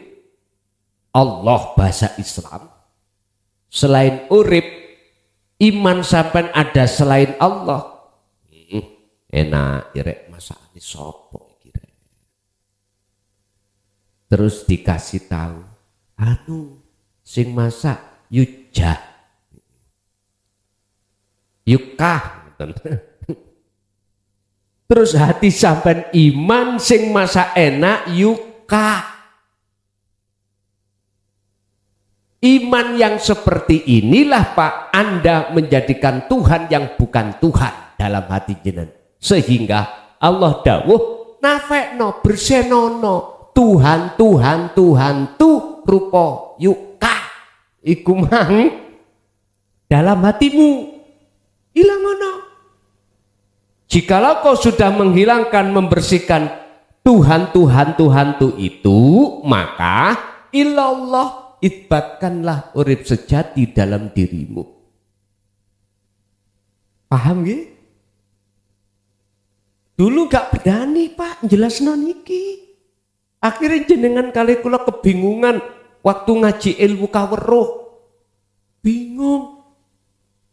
S2: Allah, bahasa Islam, selain urip, iman sampai ada selain Allah. Enak irek masakane sopo kira. Terus dikasih tahu, anu sing masak yujah, yukah. Terus hati sampean iman sing masa enak yuka. Iman yang seperti inilah Pak, Anda menjadikan Tuhan yang bukan Tuhan dalam hati jenengan. Sehingga Allah dawuh nafekno bersenono Tuhan Tuhan Tuhan tu rupa yuka. Iku mang dalam hatimu ilang ono. Jikalau kau sudah menghilangkan, membersihkan Tuhan tu itu, maka ilallah, itbatkanlah urip sejati dalam dirimu. Paham ya? Dulu gak berani Pak jelasno niki. Akhirnya jenengan kali kula kebingungan waktu ngaji ilmu kaweruh. Bingung.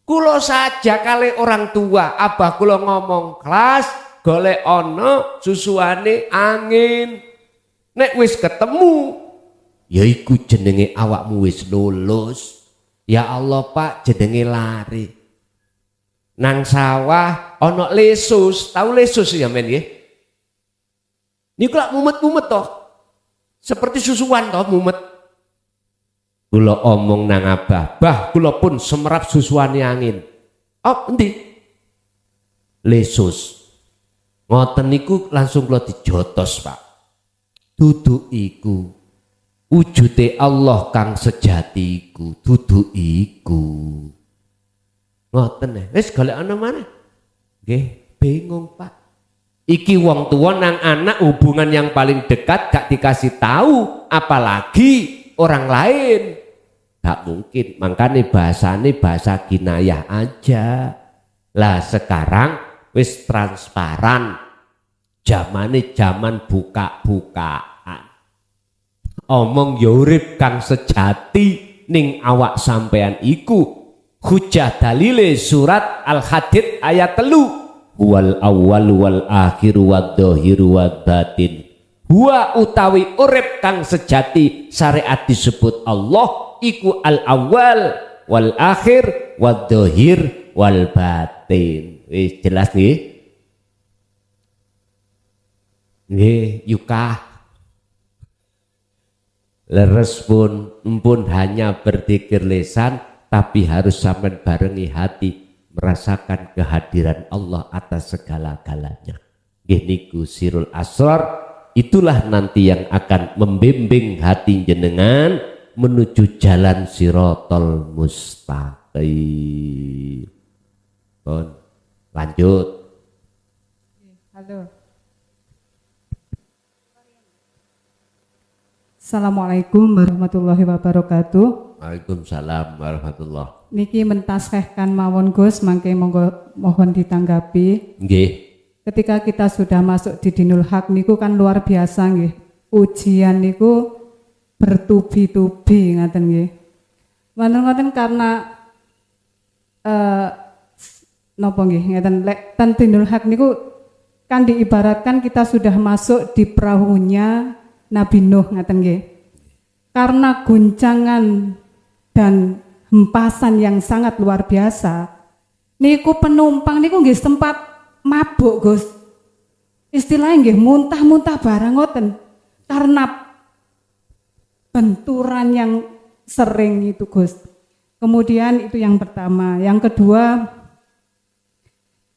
S2: Kulo saja kali orang tua, abah kulo ngomong kelas, golek ono susuane angin. Nek wis ketemu, yaiku jenenge awakmu wis lulus. Ya Allah Pak, jenenge lari. Nang sawah ono lesus, tahu lesus ya men nggih? Niku lak mumet-mumet toh. Seperti susuan toh mumet. Kula omong nang abah, bah kula pun semerap susuane angin. Oh, endi? Lesus. Ngoten niku langsung kula dijotos, Pak. Dudu iku. Wujude Allah kang sejati iku, dudu iku. Ngoten wis golek ana maneh. Nggih, bingung, Pak. Iki wong tua nang anak hubungan yang paling dekat gak dikasih tahu, apalagi orang lain. Gak mungkin, makanya bahasane bahasa kinayah aja. Lah sekarang wis transparan. Zamane zaman buka-bukaan. Omong ya urip kang sejati ning awak sampean iku. Hujjah dalile surat Al-Hadid ayat 3. Wal awwal wal akhir wad dhahir wad batin. Huwa utawi urip kang sejati syariat disebut Allah iku al awal wal akhir wad dhahir wal batin. Wis jelas nggih? Nggih, yuka. Leres pun hanya berzikir lisan, tapi harus sampai barengi hati merasakan kehadiran Allah atas segala-galanya. Nggih niku sirul asrar. Itulah nanti yang akan membimbing hati jenengan menuju jalan sirotol mustaqim. Bon, lanjut.
S8: Halo. Assalamualaikum warahmatullahi wabarakatuh.
S2: Waalaikumsalam warahmatullah.
S8: Niki mentaskhehkan mawon Gus, mangke monggo mohon ditanggapi.
S2: Nggih.
S8: Ketika kita sudah masuk di Dinul Haq niku kan luar biasa nggih. Ujian niku bertubi-tubi ngaten nggih. Ngoten karena napa nggih ngeten lek ten Dinul Haq niku kan diibaratkan kita sudah masuk di perahunya Nabi Nuh ngaten nggih. Karena guncangan dan hempasan yang sangat luar biasa, niku penumpang niku nggih sempat mabuk Gus. Istilahnya nggih muntah-muntah barang ngoten karena benturan yang sering itu Gus. Kemudian itu yang pertama, yang kedua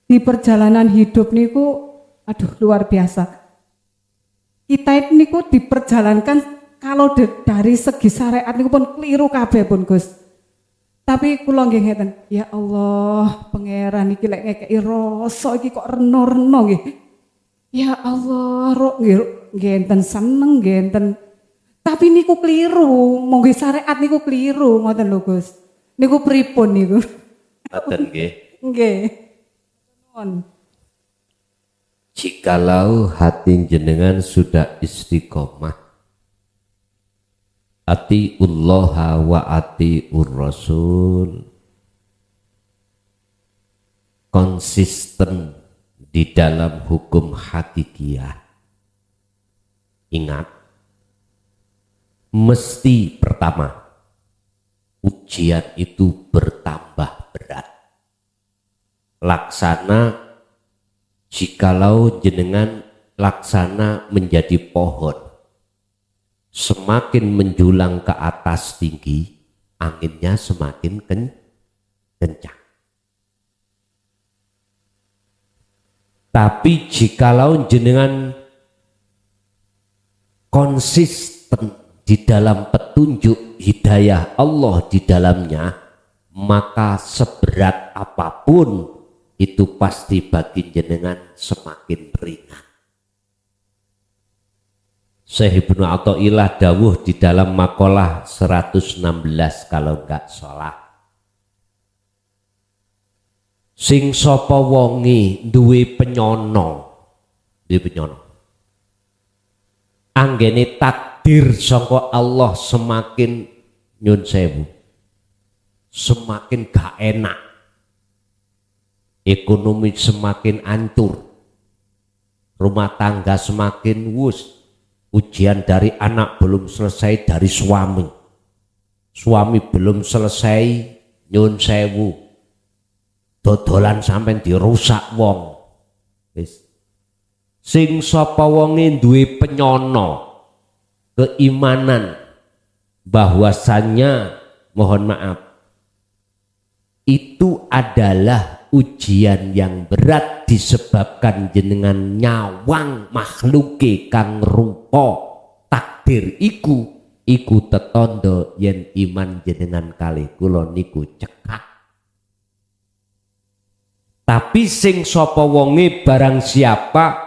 S8: di perjalanan hidup niku aduh luar biasa. Kita niku diperjalankan kalau dari segi syariat niku pun keliru kabeh pun Gus. Tapi kula nggih ngeten, ya Allah, pangeran iki lek ngekeki rasa iki kok reno-reno nggih. Ya Allah, rok nggih enten seneng nggih enten. Tapi niku keliru, monggo syariat niku keliru ngoten lho Gus. Niku pripun niku?
S2: Ngoten nggih.
S8: Nggih. Nuwun.
S2: Jikalau hati jenengan sudah istiqomah, atiullaha wa atiur rasul, konsisten di dalam hukum hakikiyah. Ingat, mesti pertama ujian itu bertambah berat. Laksana jikalau jenengan laksana menjadi pohon, semakin menjulang ke atas tinggi, anginnya semakin kencang. Tapi jikalau jenengan konsisten di dalam petunjuk hidayah Allah di dalamnya, maka seberat apapun itu pasti bagi jenengan semakin ringan. Syekh Ibnu Athaillah dawuh di dalam makalah 116 kalau enggak salah. Sing sapa wonge duwe penyono, anggene takdir saka Allah semakin nyun sewu, semakin gak enak, ekonomi semakin hancur, rumah tangga semakin wus. Ujian dari anak belum selesai dari suami belum selesai nyun sewu, dodolan sampai dirusak wong. Sing sapa wonge duwe penyono keimanan bahwasannya, mohon maaf, itu adalah ujian yang berat disebabkan jenengan nyawang makhluke kang rupa takdir iku tetondo yen iman jenengan kalih kula niku cekak. Tapi sing sapa wonge barang siapa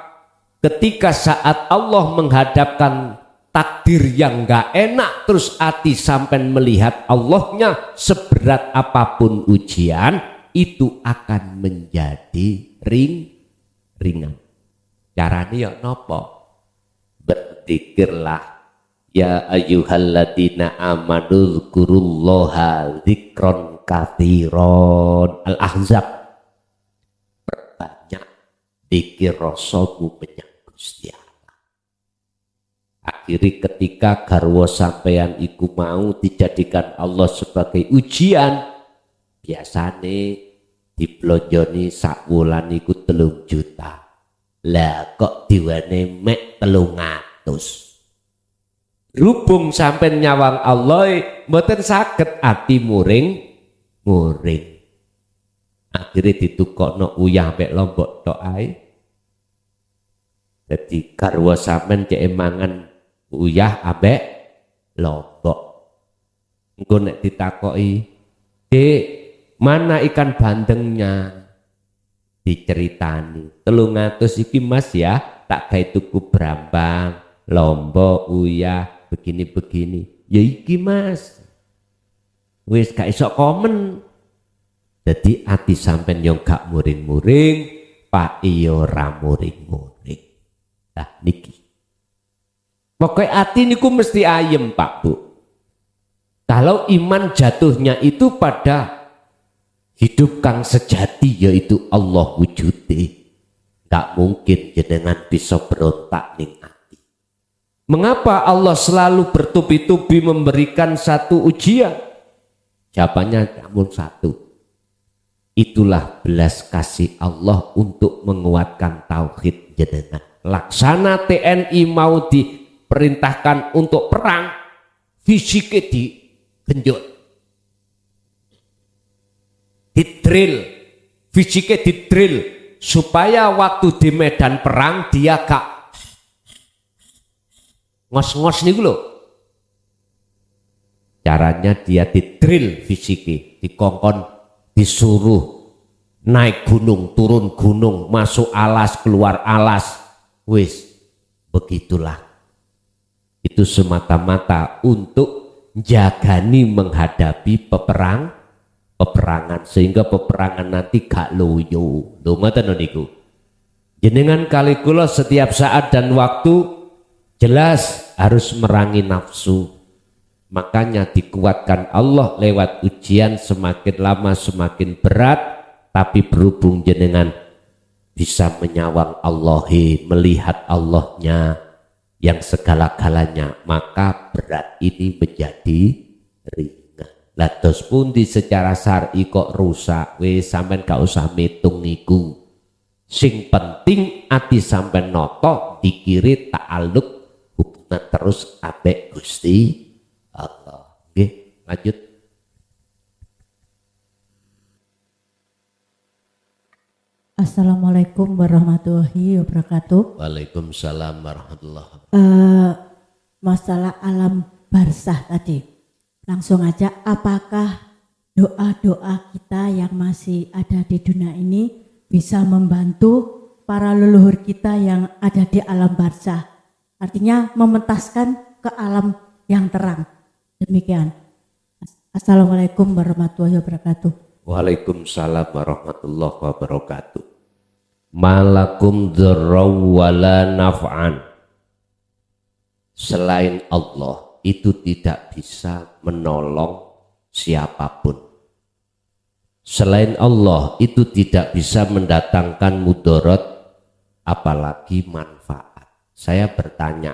S2: ketika saat Allah menghadapkan takdir yang gak enak terus hati sampai melihat Allahnya, seberat apapun ujian itu akan menjadi ringan. Caranya ya nopo? Berzikirlah ya ayyuhalladzina amanu dzkurullaha dzikron katsiron. Al-Ahzab. Perbanyak zikir rasulmu menyang Gusti Allah. Akhirnya ketika garwa sampeyan iku mau dijadikan Allah sebagai ujian, biasane diblonjoni sak wulan iku 3 juta. Lah kok diwane mek 300. Rubung sampean nyawang Allah mboten saged ati muring. Akhirnya ditukokno uyah mek Lombok tok ae. Jadi garwa sampean cek mangan uyah ambek Lombok. Engko nek ditakoki, "Dek, mana ikan bandengnya?" Diceritani, 300 iki Mas ya, tak gawe tuku brambang, Lombok, uyah, begini-begini. Ya iki Mas. Wis gak iso komen. Jadi ati sampean yo gak muring-muring, Pak iyo ra muring-muring. Nah niki. Pokoknya hati niku mesti ayem Pak Bu. Kalau iman jatuhnya itu pada hidup kang sejati yaitu Allah wujude. Gak mungkin jenengan bisa berontak ning hati. Mengapa Allah selalu bertubi-tubi memberikan satu ujian? Jawabannya namun satu. Itulah belas kasih Allah untuk menguatkan tauhid jenengan. Laksana TNI mau diperintahkan untuk perang, fisiknya digenjot, didrill, fisiknya didrill supaya waktu di medan perang dia gak ngos-ngos nih loh. Caranya dia didrill fisiknya, dikongkon, disuruh naik gunung, turun gunung, masuk alas, keluar alas. Wis, begitulah. Itu semata-mata untuk jagani menghadapi peperangan sehingga peperangan nanti gak loyo. Lho ngoten niku. Jenengan kali kula setiap saat dan waktu jelas harus merangi nafsu. Makanya dikuatkan Allah lewat ujian, semakin lama semakin berat, tapi berhubung jenengan bisa menyawang Allahi, melihat Allahnya yang segala-galanya, maka berat ini menjadi ringan. Lados pundi secara syar'i kok rusak, wis sampean gak usah mitung niku. Sing penting ati sampean noto dikiri ta'aluk hubungan terus ambek Gusti Allah. Nggih, lanjut.
S9: Assalamualaikum warahmatullahi wabarakatuh.
S2: Waalaikumsalam warahmatullahi wabarakatuh.
S9: Masalah alam barzah tadi, langsung aja, apakah doa-doa kita yang masih ada di dunia ini bisa membantu para leluhur kita yang ada di alam barzah? Artinya mementaskan ke alam yang terang. Demikian. Assalamualaikum warahmatullahi wabarakatuh.
S2: Waalaikumsalam warahmatullahi wabarakatuh. Malakum dzarraw wala naf'an. Selain Allah itu tidak bisa menolong siapapun. Selain Allah itu tidak bisa mendatangkan mudarat apalagi manfaat. Saya bertanya,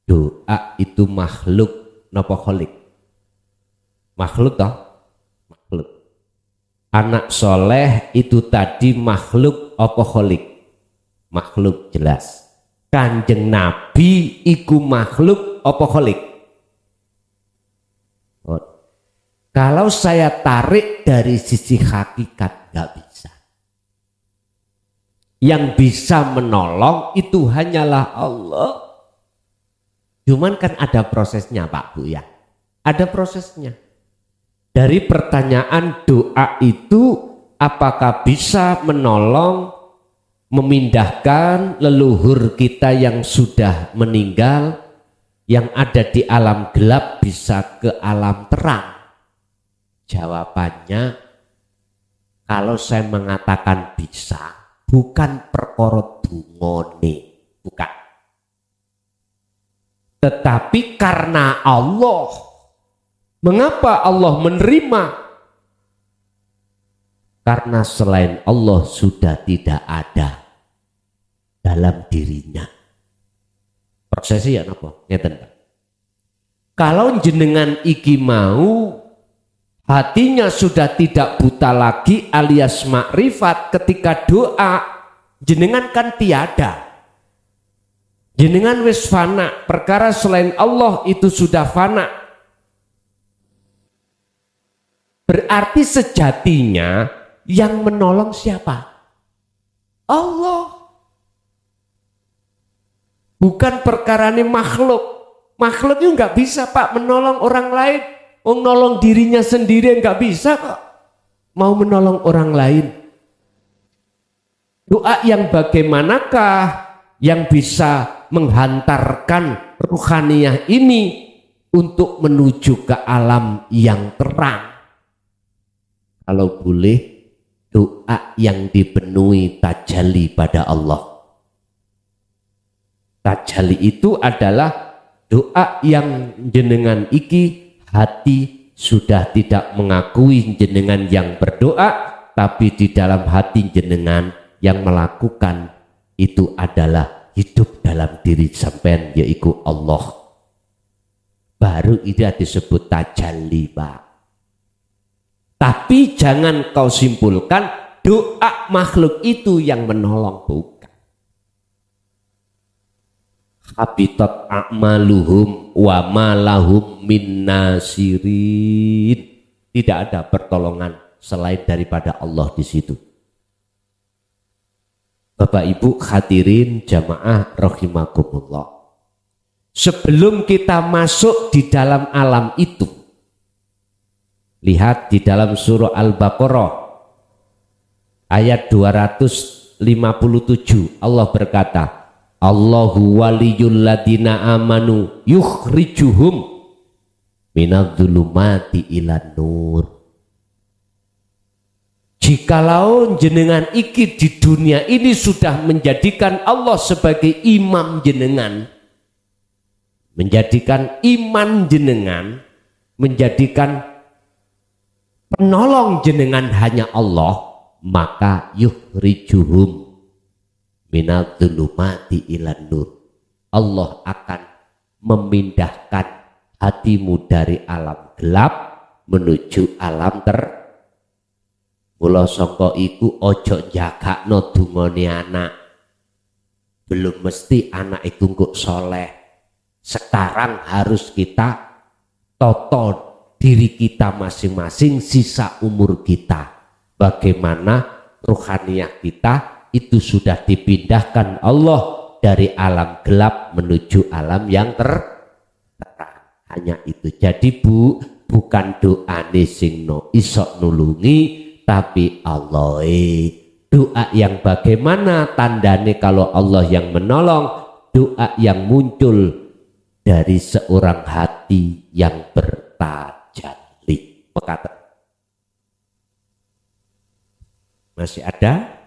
S2: doa itu makhluk napa khalik? Makhluk toh? Makhluk. Anak soleh itu tadi makhluk apa khalik? makhluk jelas. Kanjeng Nabi iku makhluk apa kholik? Oh. Kalau saya tarik dari sisi hakikat nggak bisa. Yang bisa menolong itu hanyalah Allah. Cuman kan ada prosesnya Pak Bu ya. Ada prosesnya. Dari pertanyaan doa itu apakah bisa menolong memindahkan leluhur kita yang sudah meninggal yang ada di alam gelap bisa ke alam terang? Jawabannya kalau saya mengatakan bisa, bukan perkara dungone, bukan. Tetapi karena Allah. Mengapa Allah menerima? Karena selain Allah sudah tidak ada dalam dirinya. Prosesnya apa? Ngeten Pak. Kalau jenengan iki mau hatinya sudah tidak buta lagi alias makrifat, ketika doa jenengan kan tiada. Jenengan wis fana, perkara selain Allah itu sudah fana. Berarti sejatinya yang menolong siapa? Allah. Bukan perkarane makhluk. Makhluk itu nggak bisa Pak menolong orang lain. Nolong dirinya sendiri nggak bisa kok. Mau menolong orang lain. Doa yang bagaimanakah yang bisa menghantarkan ruhaniyah ini untuk menuju ke alam yang terang? Kalau boleh, doa yang dipenuhi tajalli pada Allah. Tajalli itu adalah doa yang jenengan iki hati sudah tidak mengakui jenengan yang berdoa, tapi di dalam hati jenengan yang melakukan itu adalah hidup dalam diri sampean, yaitu Allah. Baru itu disebut tajalli Pak. Tapi jangan kau simpulkan doa makhluk itu yang menolong, bukan. Habitat a'maluhum wa ma lahum min nasirin. Tidak ada pertolongan selain daripada Allah di situ. Bapak Ibu hadirin jamaah rahimakumullah. Sebelum kita masuk di dalam alam itu, lihat di dalam surah Al-Baqarah ayat 257 Allah berkata, Allahu waliyul ladina amanu yukhrijuhum minadh-dhulumati ilan nur. Jikalau jenengan iki di dunia ini sudah menjadikan Allah sebagai imam jenengan, menjadikan iman jenengan, menjadikan penolong jenengan hanya Allah, maka yukhrijuhum minadh-dhulumati ilan nur. Allah akan memindahkan hatimu dari alam gelap menuju alam terang. Mula sangka iku ojo jagakno dungane anak. Belum mesti anak iku kok soleh. Sekarang harus kita toto diri kita masing-masing sisa umur kita. Bagaimana ruhaniyah kita itu sudah dipindahkan Allah dari alam gelap menuju alam yang terang. Hanya itu. Jadi Bu, bukan doane sing iso nulungi, tapi Allah. Doa yang bagaimana tandanya kalau Allah yang menolong? Doa yang muncul dari seorang hati yang bertajalli. Masih ada?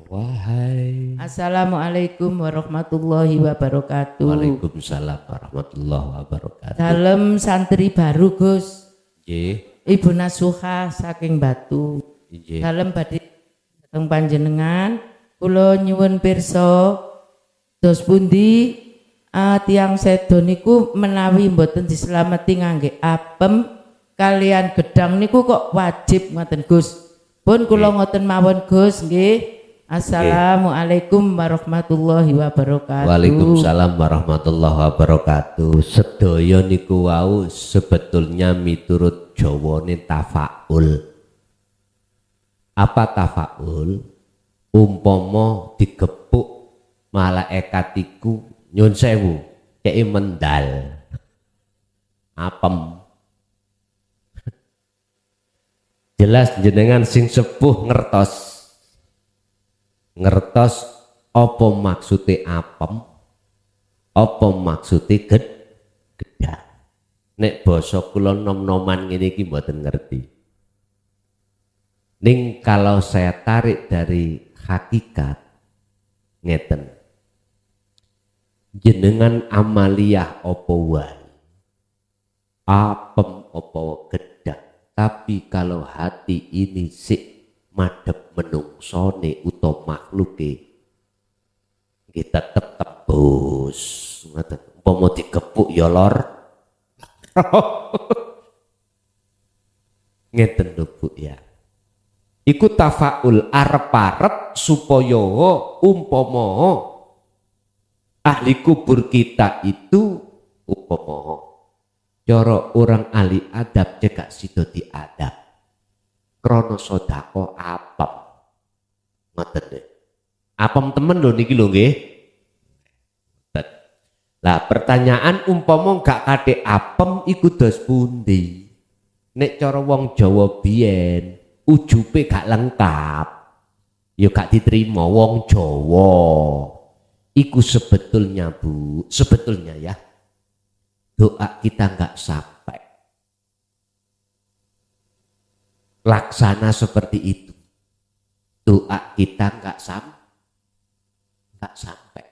S2: Wahai.
S10: Assalamualaikum warahmatullahi wabarakatuh.
S2: Waalaikumsalam warahmatullahi wabarakatuh.
S10: Salam santri baru Gus.
S2: Nggih.
S10: Ibu Nasuha saking Batu.
S2: Injih.
S10: Dalem badhe dateng panjenengan kula nyuwun pirsa dos pundi tiyang sedo niku menawi mboten dislameti ngangge apem kalian gedang niku kok wajib ngoten Gus. Pun kula ngoten mawon Gus nggih. Assalamualaikum warahmatullahi wabarakatuh.
S2: Waalaikumsalam warahmatullahi wabarakatuh. Sedaya niku wau sebetulnya miturut Jawane tafaul. Apa tafaul? Umpama digepuk malaikat iku nyun sewu kei mendal apem. Jelas jenengan sing sepuh ngertos apa maksude apem, apa maksude gedang. Nek basa kula nom-noman ngene iki mboten ngerti. Ning kalau saya tarik dari hakikat ngeten. Jenengan amaliyah apa wae. Apem apa gedang. Tapi kalau hati ini sik madhep menungsone utawa makhluke kita tetep tebus ngoten umpama digepuk ya lor ngeten lho Bu ya iku tafaul arep-arep supaya umpama ahli kubur kita itu umpama cara orang ahli adab cekak sida diadab krono sodako apem ngoten deh apem temen lho niki lho nggih lah pertanyaan umpama gak kate apem iku dos pundi nek cara wong Jawa biyen ujupe gak lengkap ya gak diterima wong Jawa iku sebetulnya Bu sebetulnya ya doa kita gak sampai laksana seperti itu doa kita nggak sampai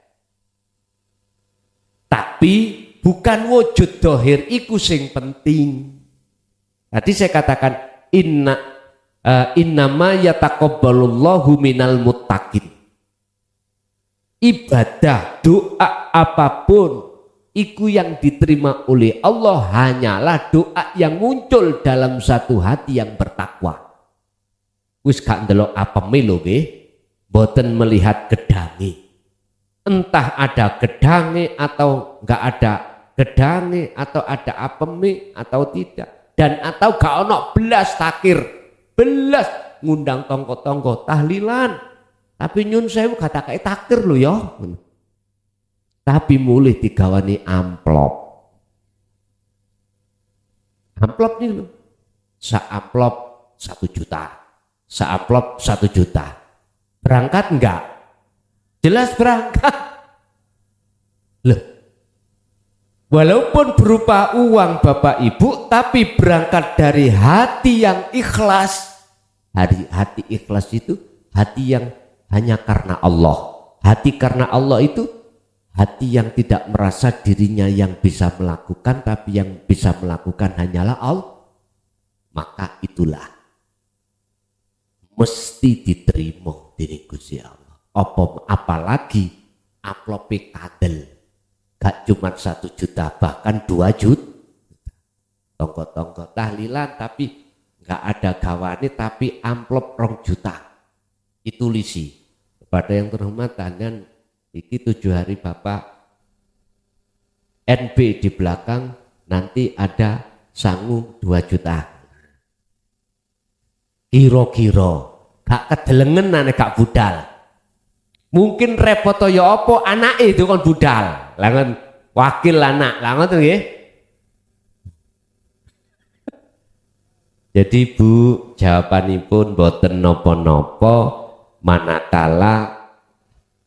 S2: tapi bukan wujud dohir iku sing penting tadi saya katakan innama yataqabbalullahu minal muttaqin ibadah doa apapun iku yang diterima oleh Allah hanyalah doa yang muncul dalam satu hati yang bertakwa. Wis gak ndelok apeme lho nggih, boten melihat gedange. Entah ada gedange atau enggak ada gedange atau ada apeme atau tidak dan atau gak ono belas takir, belas ngundang tonggo-tonggo tahlilan. Tapi nyun sewu kata kae takir lho ya. Tapi mulih digawani amplop nih lho. Sa amplop 1 juta. Sa amplop 1 juta. Berangkat enggak? Jelas berangkat. Loh. Walaupun berupa uang Bapak Ibu, tapi berangkat dari hati yang ikhlas. Hati ikhlas itu hati yang hanya karena Allah. Hati karena Allah itu hati yang tidak merasa dirinya yang bisa melakukan, tapi yang bisa melakukan hanyalah Allah. Maka itulah mesti diterima dening Gusti Allah. Apalagi amplopé kadel, gak cuma 1 juta, bahkan 2 juta. Tonggo-tonggo tahlilan tapi gak ada gawane, tapi amplop 2 juta. Itu lisi. Kepada yang terhormat dan iki 7 hari Bapak NB di belakang nanti ada sangu 2 juta. Kira-kira gak kedelengen nek gak budal. Mungkin repot ya apa anake itu kan budal. Lah wakil anak. Lah ngoten nggih. Jadi Bu, jawabanipun boten napa-napa manakala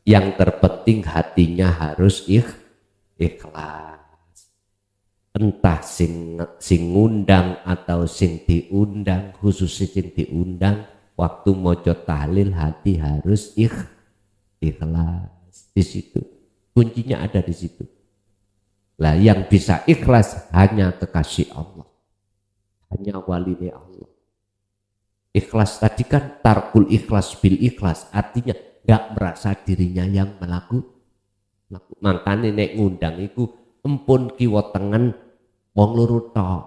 S2: yang terpenting hatinya harus ikhlas. Entah sing ngundang atau sing diundang, khususnya sing diundang waktu maca tahlil hati harus ikhlas. Di situ kuncinya ada di situ. Lah yang bisa ikhlas hanya kekasih Allah. hanya waline Allah. Ikhlas tadi kan tarkul ikhlas bil ikhlas, artinya nggak merasa dirinya yang melaku. Makanya nek ngundang iku empun kiwa tengen wong loro tok.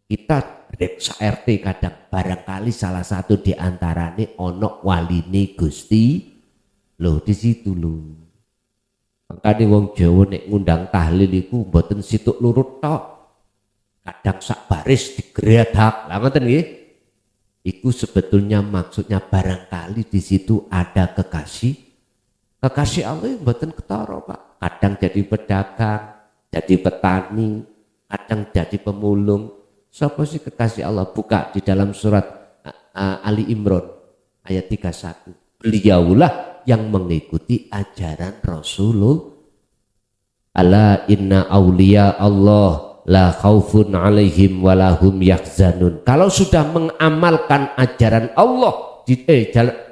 S2: Kita reksa RT kadang barangkali salah satu di antarane ono waline Gusti loh di situ loh. Makanya wong Jawa nek ngundang tahlil iku mboten situk lurut tok. Kadang sak baris digredak. Lah ngoten nggih. Iku sebetulnya maksudnya barangkali di situ ada kekasih Allah yang mboten ketara, Pak. Kadang jadi pedagang, jadi petani, kadang jadi pemulung. Siapa sih kekasih Allah? Buka di dalam surat Ali Imran ayat 31. Beliaulah yang mengikuti ajaran Rasulullah. Ala inna awliya Allah la khaufun alaihim walahum yahzanun. Kalau sudah mengamalkan ajaran Allah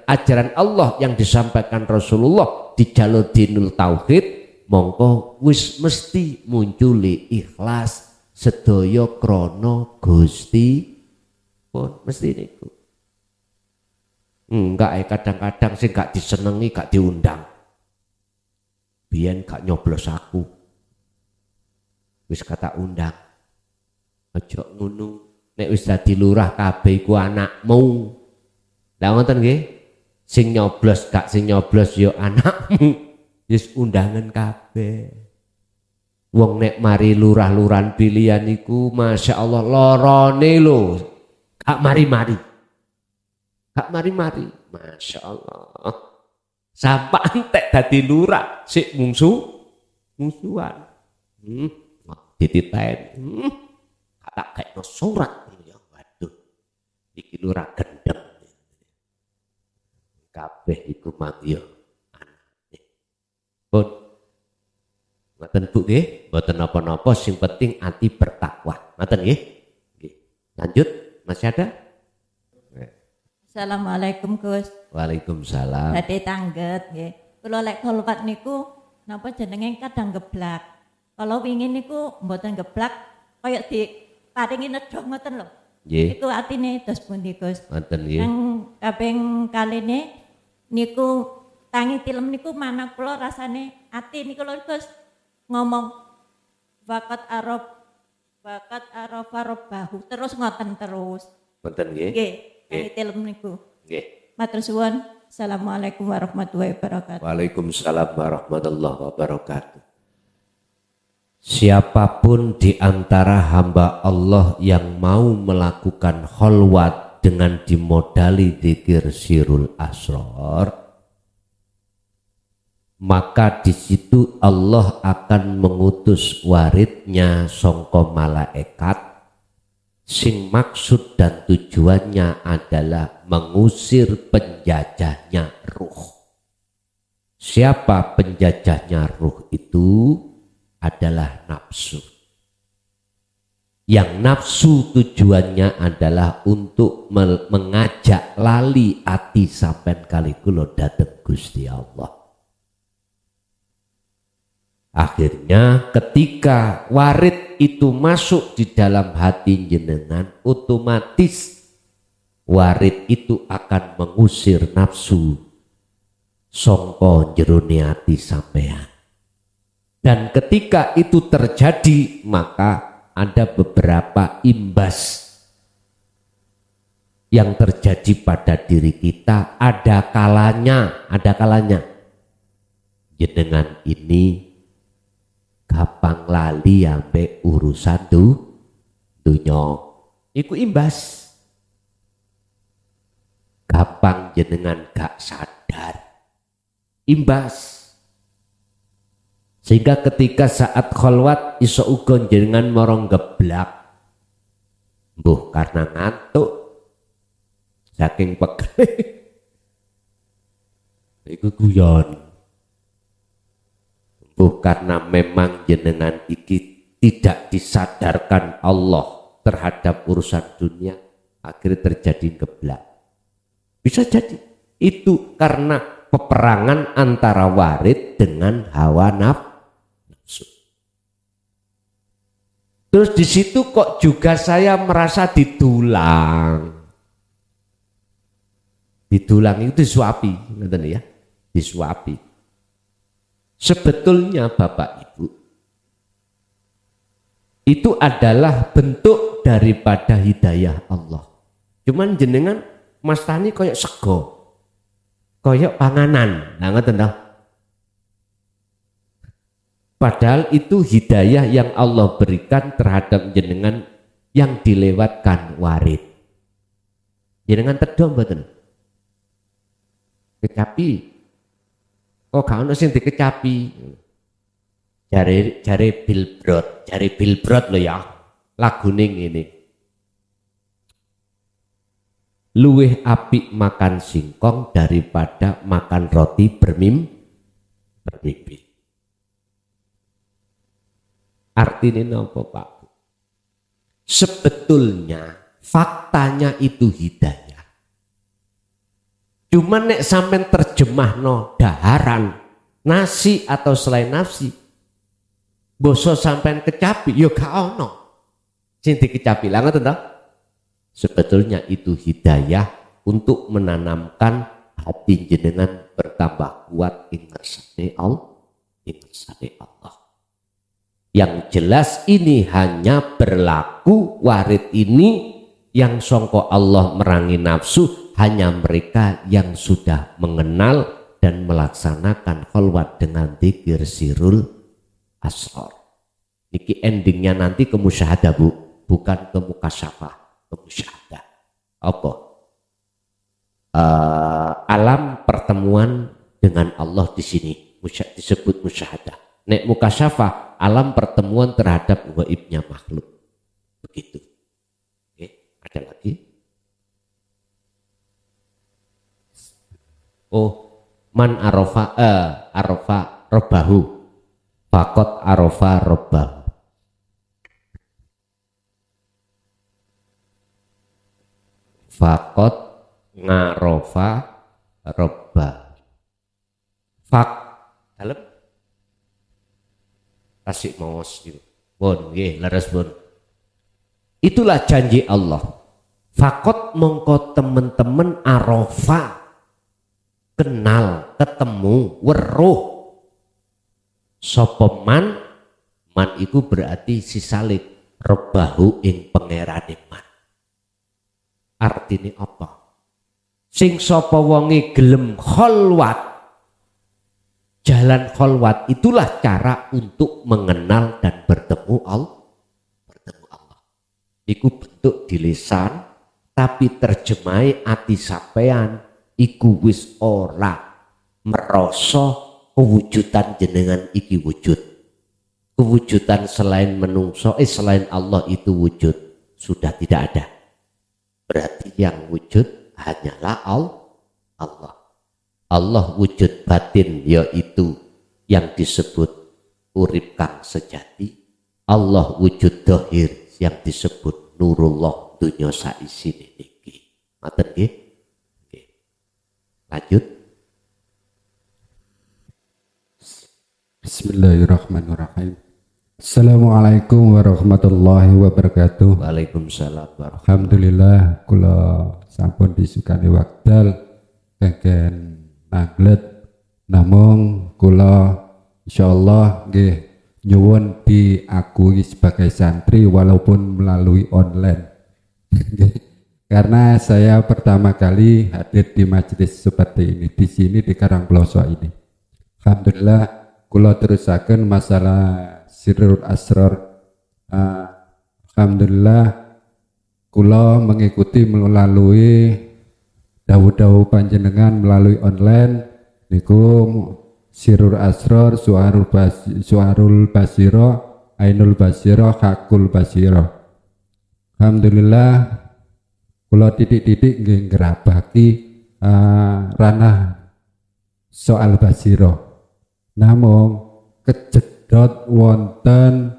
S2: ajaran Allah yang disampaikan Rasulullah di jalur dinul tauhid, mongko wis mesti munculi ikhlas sedaya krana Gusti pun mesti niku. Enggak kadang-kadang sing gak disenengi gak diundang. Biyen gak nyoblos aku. Wis kata undang. Aja ngono. Nek wis dadi lurah kabeh iku anakmu. Lah ngoten nggih. Sing nyoblos gak sing nyoblos ya anakmu. Wis undangan kabeh. Wong nek mari lurah-lurahan pilihan iku Masya Allah lorone lho. Gak mari-mari. Gak mari-mari. Masya Allah. Sampai entek dadi lurah sik musuhan. Dititen, kata kayak surat ya, waduh, iki lurah gendeng, kabeh iku mang ya, pun, ngoten bu nggih, mboten napa-napa, sing penting ati bertakwa, ngoten nggih, lanjut, masih ada?
S9: Assalamualaikum Gus.
S2: Waalaikumsalam.
S9: Badhe tangget nggih. Kula lek kholwat niku napa jenenge kadang geblak. Kalau ingin niku mboten geblak kaya di paringi nedhok ngoten lho.
S2: Nggih.
S9: Iku atine dos pundi Gus?
S2: Ngoten nggih.
S9: Yang kaping kaline niku tangi tilem niku manah kula rasane ati niku lho Gus. Ngomong bakat Arafa Rabbahu terus ngoten terus.
S2: Ngoten nggih.
S9: Nggih, tangi tilem niku.
S2: Nggih.
S9: Matur suwun. Assalamualaikum warahmatullahi wabarakatuh.
S2: Waalaikumsalam warahmatullahi wabarakatuh. Siapapun di antara hamba Allah yang mau melakukan kholwat dengan dimodali dzikir sirul asrar, maka di situ Allah akan mengutus waridnya songko malaikat sing maksud dan tujuannya adalah mengusir penjajahnya ruh. Siapa penjajahnya ruh itu? Adalah nafsu. Yang nafsu tujuannya adalah untuk mengajak lali ati sampean kali kula dhateng Gusti Allah. Akhirnya ketika warid itu masuk di dalam hati jenengan, otomatis warid itu akan mengusir nafsu sangka jerone ati sampean. Dan ketika itu terjadi, maka ada beberapa imbas yang terjadi pada diri kita. Ada kalanya jenengan ini gampang lali ambek urusan dunya. Iku imbas. Gampang jenengan gak sadar. Imbas. Sehingga ketika saat kholwat iso uga jenengan morong geblak. Mbuh karena ngantuk saking pegel. Iku guyon. Mbuh karena memang jenengan iki tidak disadarkan Allah terhadap urusan dunia, akhirnya terjadi geblak. Bisa jadi itu karena peperangan antara warid dengan hawa nafsu. Terus di situ kok juga saya merasa didulang. Didulang itu disuapi, ngeten ya, disuapi. Sebetulnya Bapak Ibu, itu adalah bentuk daripada hidayah Allah. Cuman jenengan Mas Tani koyok sego, koyok panganan, nah ngoten toh. Padahal itu hidayah yang Allah berikan terhadap jenengan yang dilewatkan warid. Jenengan tedom mboten? Kecapi. Kok gak ono sing dikecapi? Jare Bilbrod lho ya. Lagune ngene. Luwih apik makan singkong daripada makan roti bermimpi. Artinya apa Pak? Sebetulnya faktanya itu hidayah. Cuman nek sampean terjemahno daharan, nasi atau selain nasi, boso sampean kecapi, yo gak ono sing dikecapi. Lah ngoten to? Sebetulnya itu hidayah untuk menanamkan hati jenengan bertambah kuat ing ngersane Allah. Yang jelas ini hanya berlaku warid ini yang songko Allah merangi nafsu hanya mereka yang sudah mengenal dan melaksanakan kholwat dengan dzikir sirul asrar. Niki endingnya nanti ke musyahadah Bu, bukan ke mukasyafah, ke musyahadah. Apa? Alam pertemuan dengan Allah di sini disebut musyahadah. Nek mukasyafah alam pertemuan terhadap gaibnya makhluk. Begitu. Oke, ada lagi? Oh, man arofa robahu. Fakot arofa robahu. Fakot ngarofa robahu. Fak dalam kasih maos gitu. Bon, nggih, leres bon. Itulah janji Allah. Fakot mongko temen-temen arofa, kenal, ketemu, weruh. Sopeman, man iku berarti sisalik, rebahu ing pangerane man. Artinya apa? Sing sapa wonge gelem kholwat. Jalan kholwat itulah cara untuk mengenal dan bertemu Allah. Iku bentuk di lisan, tapi terjemai ati sampean iku wis ora merasa kewujudan jenengan iki wujud. Kewujudan selain menungso, selain Allah itu wujud sudah tidak ada. Berarti yang wujud hanyalah Allah. Allah wujud batin yaitu yang disebut urip kang sejati. Allah wujud dohir yang disebut nurullah dunya saisine niki. Ngoten nggih? Nggih. Lanjut.
S6: Bismillahirrahmanirrahim. Assalamualaikum warahmatullahi wabarakatuh.
S2: Waalaikumsalam warahmatullahi.
S6: Alhamdulillah kula sampun disukani wekdal kengken naglet namung kula insyaallah nggih nyuwun diakui sebagai santri walaupun melalui online. Karena saya pertama kali hadir di majelis seperti ini di sini di Karangploso ini. Alhamdulillah kula terusaken masalah sirrul asrar. Alhamdulillah kula mengikuti melalui dawuh-dawuh panjenengan melalui online niku sirrul asrar, suarul basiro, ainul basiro, hakul basiro. Alhamdulillah kula titik-titik nggih ngrabaki ranah soal basiro. Namung kejedot wonten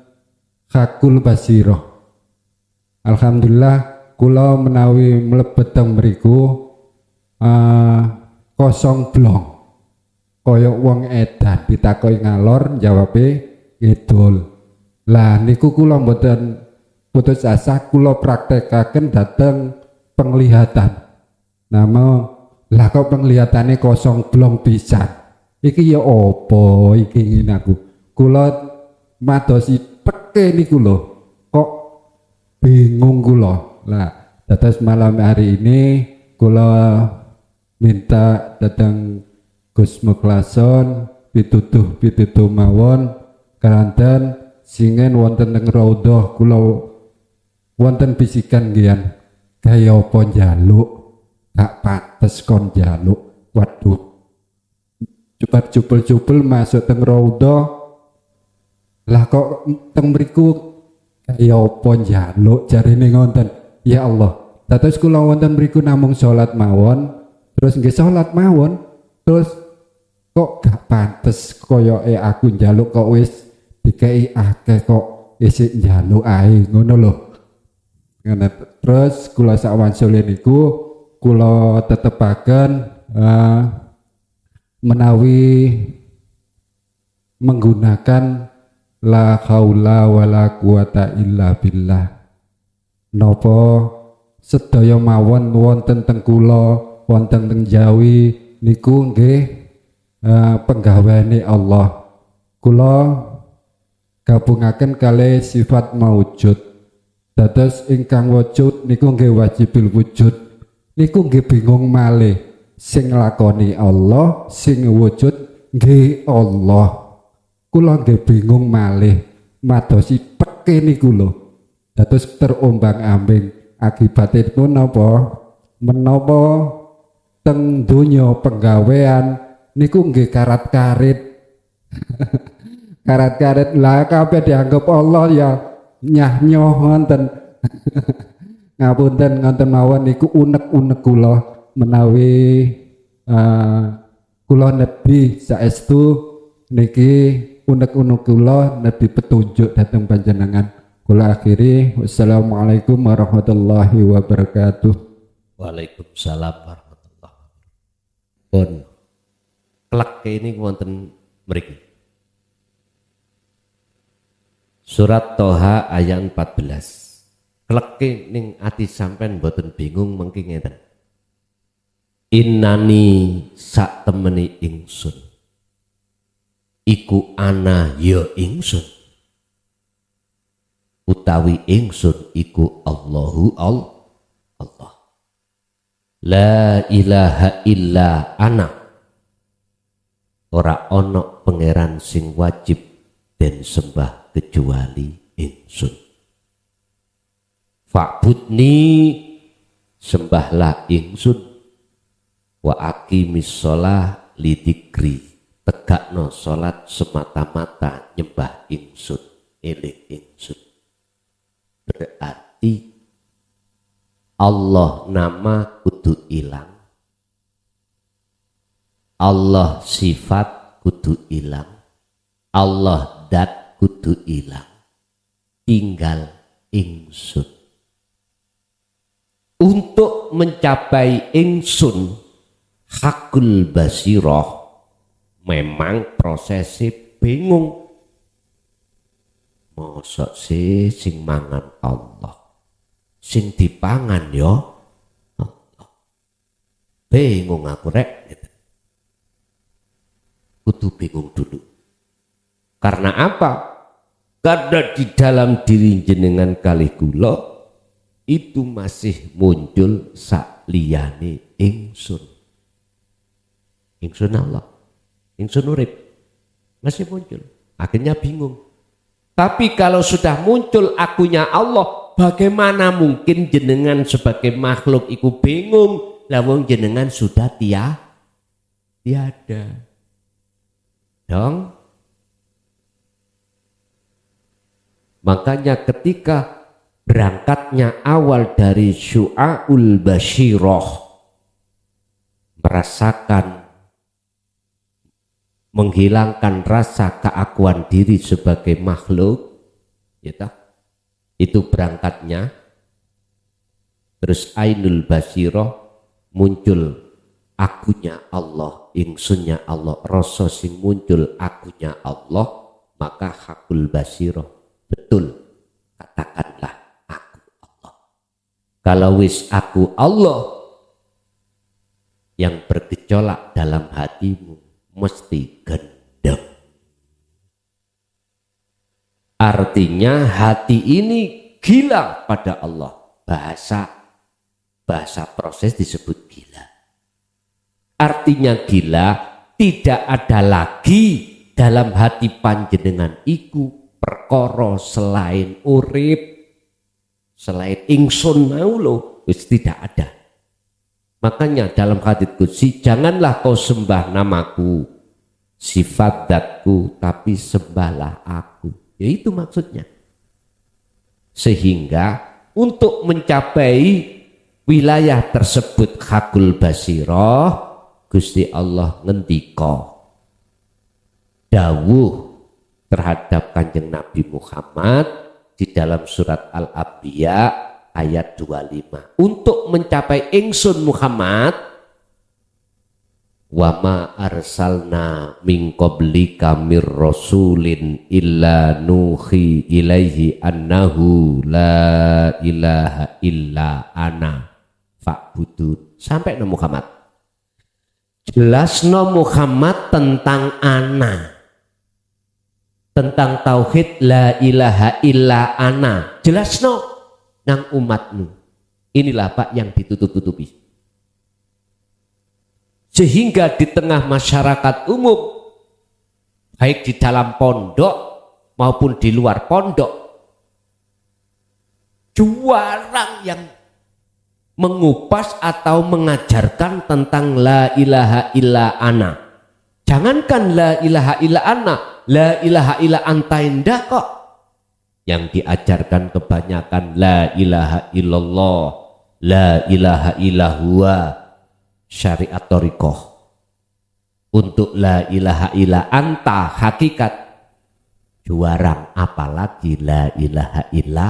S6: hakul basiro. Alhamdulillah kula menawi mlebet teng mriku kosong blong. Kaya wong edan ditakoki ngalor jawabe ngidul. Lah niku kula mboten
S11: putus asa kula praktekaken dhateng penglihatan. Nama lah kok penglihatannya kosong blong pisan. Iki ya apa iki ngene aku. Kula madosi peke niku lho. Kok bingung kula. Lah dados malam hari ini kula minta datang Gus Mukhlason pitutuh mawon keranten singen wonten teng raudhah kula wonten bisikan nggih kaya apa njaluk gak pantes kon njaluk. Waduh cepat cupel masuk teng raudhah lah kok teng mriku kaya apa njaluk jarine ngonten. Ya Allah dados kula wonten mriku namung salat mawon terus nggih salat mawon terus kok gak pantes koyoke aku njaluk kok wis dikei akeh kok isih njaluk ae ngono lho. Ngene terus kula sak wansule niku kula tetepaken menawi menggunakan la haula wala quwata illa billah. Napa sedaya mawon wonten teng kula wonten teng Jawi niku nggih penggaweane Allah. Kula gabungaken kalih sifat maujud. Dados ingkang wujud niku nggih wajibil wujud. Niku nggih bingung malih. Sing lakoni Allah, sing wujud nggih Allah. Kula nggih bingung malih. Madosi peke niku lho. Dados terombang-ambing akibatipun napa? Menapa teng donya penggawean niku nggih karat-karit. Karat-karit lah kabeh dianggap Allah ya nyah-nyoh wonten. Ngapunten ngonten mawon niku unek-unek kula menawi kula nebi saestu niki unek-unek kula nebi petunjuk dhateng panjenengan. Kula akhiri wassalamualaikum warahmatullahi wabarakatuh.
S2: Waalaikumsalam warahmatullahi wabarakatuh. Pun klek ini wonten mriki. Surat Toha ayat 14. Kleke ning ati sampean mboten bingung mengki ngeten. Innani sak temeni ingsun. Iku ana ya ingsun. Utawi ingsun iku Allahu Allah. La ilaha illa ana. Ora ana pangeran sing wajib den sembah kecuali ingsun. Fa'budni sembahlah ingsun wa aqimis shalah lidzikri tegakno salat semata-mata nyembah ingsun eling ingsun. Berarti Allah nama kudu ilang, Allah sifat kudu ilang, Allah dat kudu ilang, tinggal ingsun. Untuk mencapai ingsun hakul basiroh memang prosesnya bingung. Mosok sing mangan Allah, sing dipangan yo Allah. Bingung aku rek. Kudu bingung dulu. Karena apa? Karena di dalam diri jenengan kalih kula itu masih muncul sak liyane ingsun. Ingsun Allah, ingsun urip masih muncul. Akhirnya bingung. Tapi kalau sudah muncul akunya Allah, bagaimana mungkin jenengan sebagai makhluk iku bingung? Lah wong jenengan sudah tiada. Dong. Makanya ketika berangkatnya awal dari syu'aul basyiroh, merasakan menghilangkan rasa keakuan diri sebagai makhluk, ya, itu berangkatnya. Terus ainul basiroh muncul akunya Allah, ingsunnya Allah, rasa sing muncul akunya Allah, maka hakul basiroh betul, katakanlah Kalau wis aku Allah, yang bergejolak dalam hatimu mesti gendeng. Artinya hati ini gila pada Allah. Bahasa proses disebut gila. Artinya gila, tidak ada lagi dalam hati panjenengan iku perkara selain urip, selain ingsun mau lo, wis tidak ada. Makanya dalam hadits qudsi, janganlah kau sembah namaku, sifat zatku, tapi sembahlah aku. Ya itu maksudnya. Sehingga untuk mencapai wilayah tersebut hakul basirah, Gusti Allah ngendika dawuh terhadap Kanjeng Nabi Muhammad di dalam surat Al-Anbiya ayat 25. Untuk mencapai ingsun Muhammad, wa ma arsalna min qablika mir rasulin illa nuhi ilaihi annahu la ilaha illa ana fa'budun. Sampai no Muhammad. Jelasno Muhammad tentang ana, tentang tauhid la ilaha illa ana. Jelasno nang umatmu. Inilah Pak yang ditutup-tutupi. Sehingga di tengah masyarakat umum, baik di dalam pondok maupun di luar pondok, jarang yang mengupas atau mengajarkan tentang la ilaha illa ana. Jangankan la ilaha illa ana, la ilaha illa anta indah kok. Yang diajarkan kebanyakan la ilaha illallah, la ilaha illa huwa, syariat thariqah. Untuk la ilaha illa anta hakikat juarang, apalagi la ilaha illa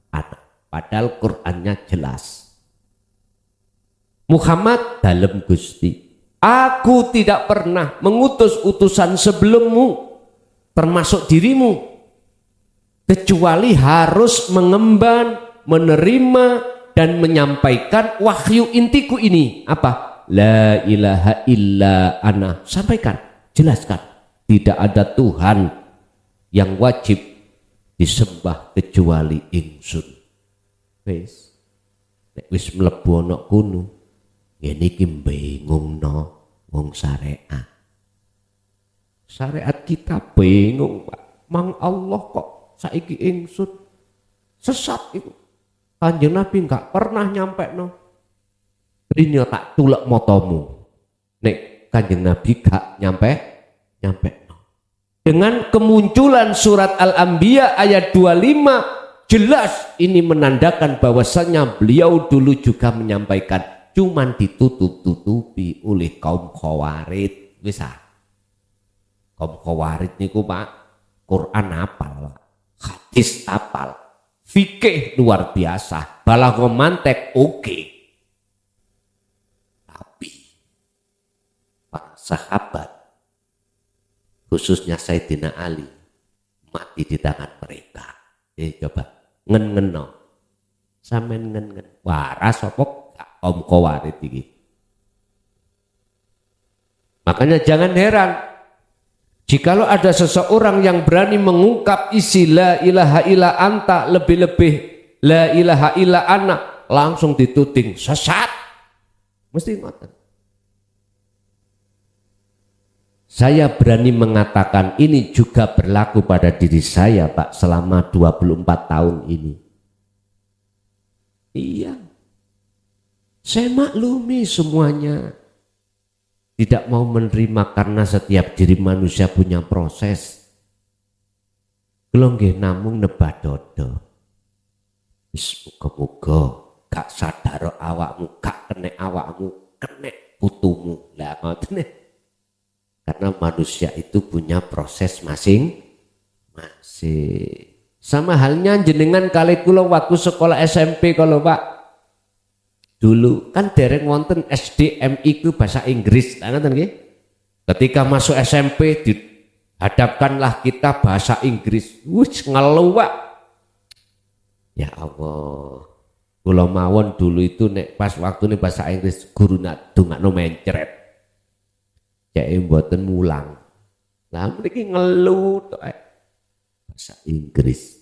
S2: ana. Padahal Qur'annya jelas. Muhammad dalam Gusti, aku tidak pernah mengutus utusan sebelummu termasuk dirimu kecuali harus mengemban, menerima dan menyampaikan wahyu intiku ini. Apa? La ilaha illa ana. Sampaikan, jelaskan. Tidak ada Tuhan yang wajib disembah kecuali ingsun. Wis, nek wis mlebu ana kono, ngene iki bingungno wong syariat. Syariat kita bingung, Pak. Mang Allah kok saiki ingsun sesat itu. Kanjeng Nabi enggak pernah nyampe no. Rino tak tulek motomu. Nek Kanjeng Nabi gak nyampe no. Dengan kemunculan surat Al-Anbiya ayat 25, jelas ini menandakan bahwasanya beliau dulu juga menyampaikan, cuman ditutup-tutupi oleh kaum Khawarij. Bisa. Kaum Khawarij niku Pak, Quran apal, hadis apal, fikih luar biasa, balaghah mantek oke. Tapi para sahabat, khususnya Sayyidina Ali, mati di tangan mereka. Coba ngen-ngeno, sampean ngen-ngen, waras apa kaum Khawarij iki. Makanya jangan heran jikalau ada seseorang yang berani mengungkap isi la ilaha illa anta, lebih-lebih la ilaha illa ana, langsung dituding sesat. Mesti ngoten. Saya berani mengatakan ini juga berlaku pada diri saya, Pak, selama 24 tahun ini. Iya. Saya maklumi semuanya. Tidak mau menerima karena setiap diri manusia punya proses. Kula nggih namung nebah dodo. Wis muga-muga gak sadar awakmu, gak kenek awakmu, kenek putumu. Lah ngoten. Karena manusia itu punya proses masing-masing. Sama halnya jenengan kali kula waktu sekolah SMP kalau Pak. Dulu kan dereng wonten SDMI itu bahasa Inggris, ngoten nggih. Ketika masuk SMP dihadapkanlah kita bahasa Inggris. Wis ngeluwak. Ya Allah. Kula mawon dulu itu nek pas waktu ini bahasa Inggris guru nak dongakno mencret. Cek mboten mulang. Lah mriki ngeluh tok bahasa Inggris.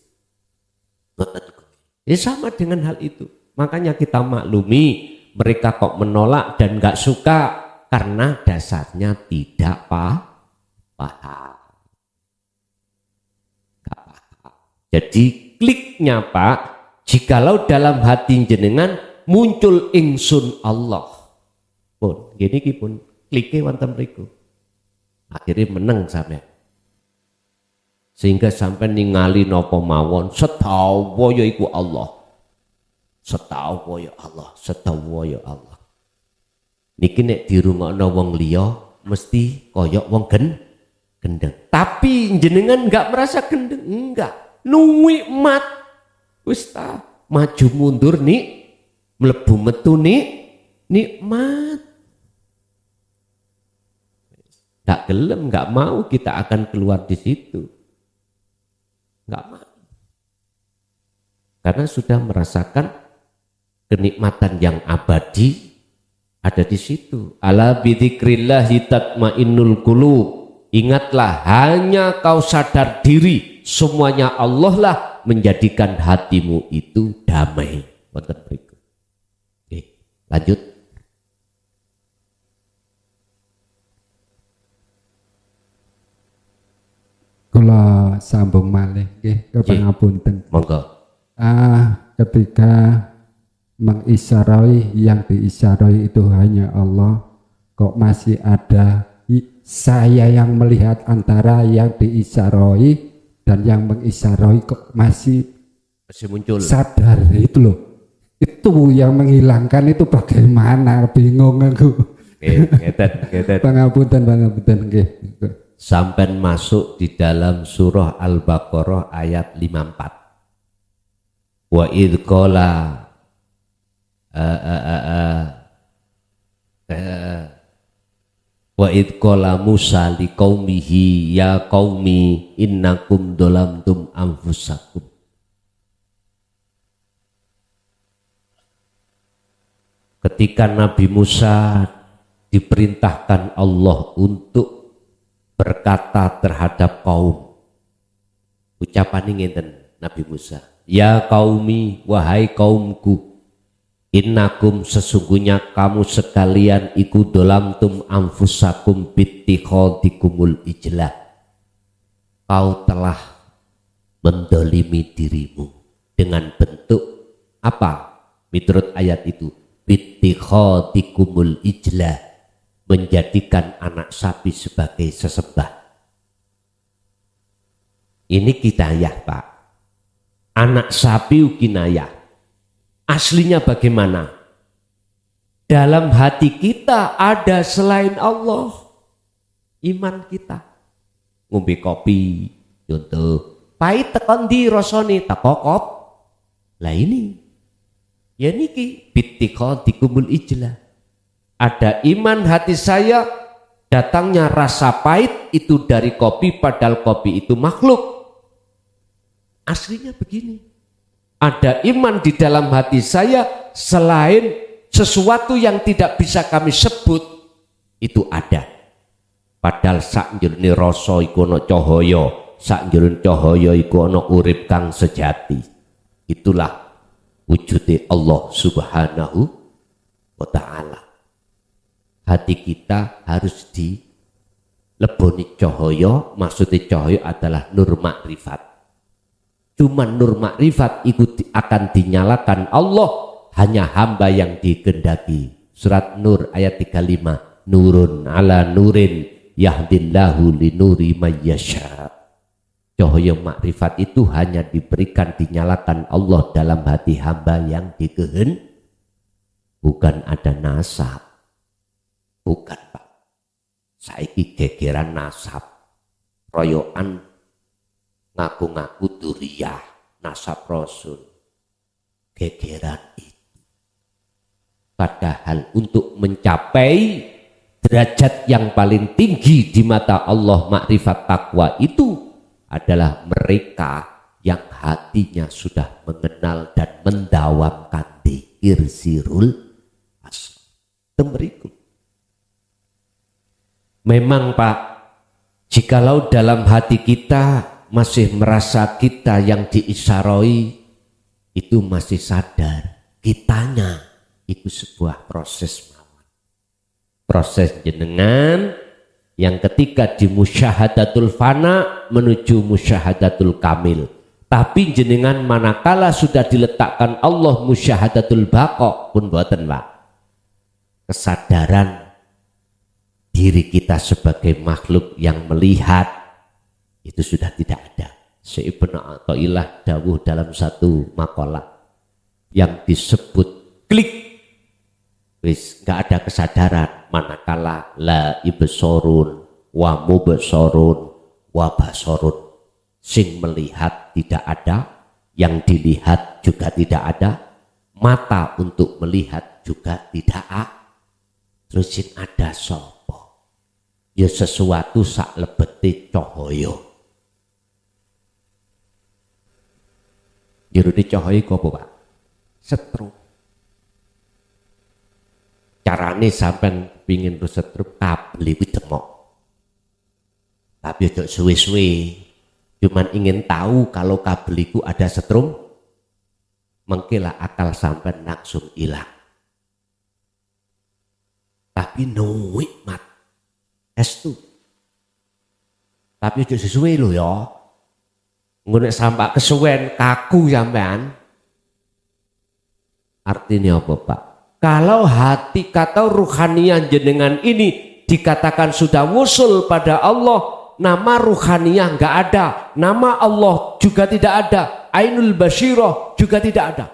S2: Ya sama dengan hal itu. Makanya kita maklumi mereka kok menolak dan nggak suka karena dasarnya tidak paham. Jadi kliknya Pak, jikalau dalam hati jenengan muncul ingsun Allah pun, gini pun kliknya wonten mriku. Akhirnya menang sampai. Sehingga sampai ningali napa mawon setawa ya iku Allah. Setawa ya Allah, setawa ya Allah. Niki nek dirungokno wong liya mesti koyok wong gendeng. Tapi jenengan enggak merasa gendeng, enggak. Nikmat. Wis ta, maju mundur nih, mlebu metu nih, nikmat. Enggak gelem, enggak mau kita akan keluar di situ. Enggak mau. Karena sudah merasakan kenikmatan yang abadi ada di situ. Ala bidzikrillahi tatmainnul qulub. Ingatlah, hanya kau sadar diri, semuanya Allah lah menjadikan hatimu itu damai. Wonten mriku. Oke, lanjut.
S11: Kula sambung malih nggih kepangapunten.
S2: Monggo.
S11: Ketika mengisyarai, yang diisyarai itu hanya Allah, kok masih ada saya yang melihat antara yang diisyarai dan yang mengisyarai, kok masih
S2: muncul
S11: sadar itu loh. Itu yang menghilangkan itu bagaimana, bingung aku.
S2: Ngeten.
S11: Pangapunten nggih.
S2: Sampai masuk di dalam surah Al-Baqarah ayat 54. Wa idh qala wa idh qala Musa liqaumihi ya qaumi innakum dolamtum anfusakum. Ketika Nabi Musa diperintahkan Allah untuk berkata terhadap kaum, ucapan ngeten Nabi Musa, ya qaumi, wahai kaumku, innakum, sesungguhnya kamu sekalian iku dolamtum anfusakum bittikhadikumul ijlah, kau telah mendolimi dirimu dengan bentuk apa? Menurut ayat itu, bittikhadikumul ijlah, menjadikan anak sapi sebagai sesembah. Ini kinayah Pak. Anak sapi kinayah. Aslinya bagaimana? Dalam hati kita ada selain Allah. Iman kita. Ngombe kopi, contoh, pahit tekan di rasane takokop. Lah ini. Ya niki bittikhadikumul ijlah. Ada iman hati saya, datangnya rasa pahit itu dari kopi, padahal kopi itu makhluk. Aslinya begini. Ada iman di dalam hati saya, selain sesuatu yang tidak bisa kami sebut, itu ada. Padahal sak njroning rasa iku ana cahaya, sak njroning cahaya iku ana urip kang sejati. Itulah wujude Allah Subhanahu wa ta'ala. Hati kita harus dileboni cahaya, maksudnya cahaya adalah nur makrifat. Cuma nur makrifat itu akan dinyalakan Allah, hanya hamba yang dikehendaki. Surat Nur ayat 35, nurun ala nurin yahdillahu linuri mayyasha. Cahaya makrifat itu hanya diberikan, dinyalakan Allah dalam hati hamba yang dikehendaki. Bukan ada nasab. Bukan Pak, saiki gegeran nasab, royoan ngaku-ngaku duriyah, nasab rasul, gegeran itu. Padahal untuk mencapai derajat yang paling tinggi di mata Allah, makrifat takwa itu adalah mereka yang hatinya sudah mengenal dan mendawamkan diri. dzikir sirul asrar. Temeriku. Memang Pak, jikalau dalam hati kita masih merasa kita yang diisyaroi, itu masih sadar kitanya itu sebuah proses mawon. Proses jenengan yang ketika di musyahadatul fana menuju musyahadatul kamil. Tapi jenengan manakala sudah diletakkan Allah musyahadatul baqa pun boten Pak. Kesadaran diri kita sebagai makhluk yang melihat itu sudah tidak ada. Ibnu Athaillah dawuh dalam satu makalah yang disebut klik, wis nggak ada kesadaran manakala la ibsorun wa mubsorun wa basorun, sing melihat tidak ada, yang dilihat juga tidak ada, mata untuk melihat juga tidak ada. Terus sing ada sopo ya sesuatu sak lebeti cahaya. Jerone cahaya iku apa Pak? Setrum. Carane sampean pingin setrum kabel iku demok. Tapi ojo suwe-suwe. Cuman ingin tahu kalau kabel itu ada setrum, mengkilah akal sampean langsung hilang. Tapi nuwik mat estu. Tapi ojo sesuwe lho ya. Ngono sampak kesuwen kaku sampean. Artinya apa Pak? Kalau hati kata ruhaniyah jenengan ini dikatakan sudah wusul pada Allah, nama ruhaniyah enggak ada, nama Allah juga tidak ada, ainul basyirah juga tidak ada.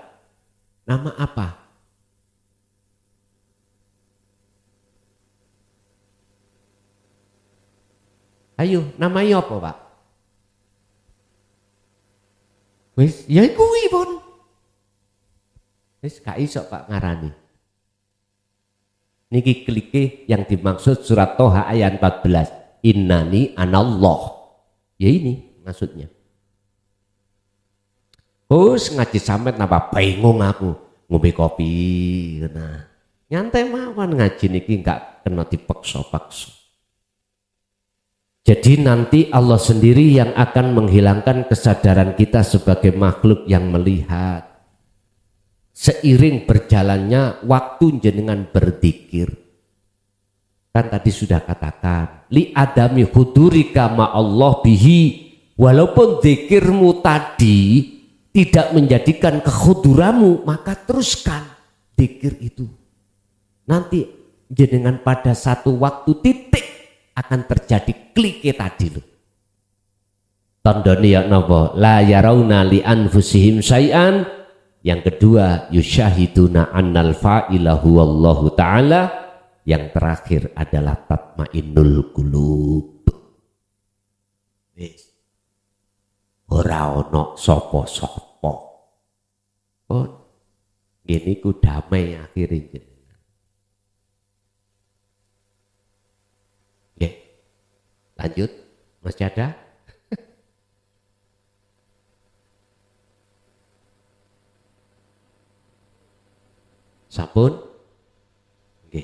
S2: Nama apa? Ayo, namanya apa Pak? Wis, ya kuwi pun. Wis gak iso Pak ngarani. Niki klike yang dimaksud surat Toha ayat 14. Innani anallah. Ya ini maksudnya. Ngaji sampean napa bingung aku ngombe kopi. Nah, nyantai mawon ngaji niki enggak kena dipaksa-paksa. Jadi nanti Allah sendiri yang akan menghilangkan kesadaran kita sebagai makhluk yang melihat. Seiring berjalannya waktu jenengan berzikir. Kan tadi sudah katakan, li adami hudurika ma Allah bihi, walaupun zikirmu tadi tidak menjadikan kehuduramu, maka teruskan zikir itu. Nanti jenengan pada satu waktu titik akan terjadi klike tadi loh. Tandane ya napa? La yarawna li anfusihim syai'an. Yang kedua, yusyahiduna annal fa'ilahu wallahu ta'ala. Yang terakhir adalah tatmainnul qulub. Wis. Ora ono sapa-sapa. Pun ngene ku damai akhirnya. Lanjut, masih ada? Sampun? Oke.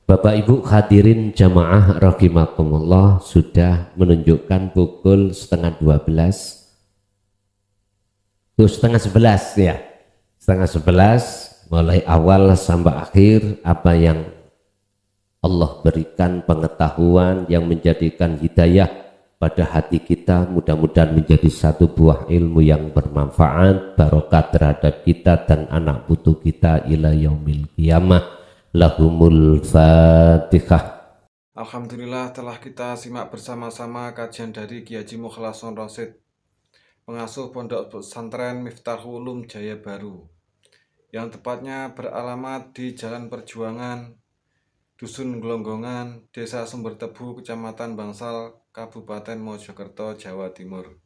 S2: Bapak Ibu hadirin jamaah rahimakumullah, sudah menunjukkan pukul 11:30. Tuh 10:30 ya. 10:30 mulai awal sampai akhir apa yang Allah berikan pengetahuan yang menjadikan hidayah pada hati kita, mudah-mudahan menjadi satu buah ilmu yang bermanfaat, barokah terhadap kita dan anak putu kita ila yaumil qiyamah. Lahumul Fatihah.
S3: Alhamdulillah telah kita simak bersama-sama kajian dari Kiai Haji Mukhlason Rasyid, pengasuh Pondok Pesantren Miftahul Ulum Jaya Baru, yang tepatnya beralamat di Jalan Perjuangan, Dusun Glonggongan, Desa Sumbertebu, Kecamatan Bangsal, Kabupaten Mojokerto, Jawa Timur.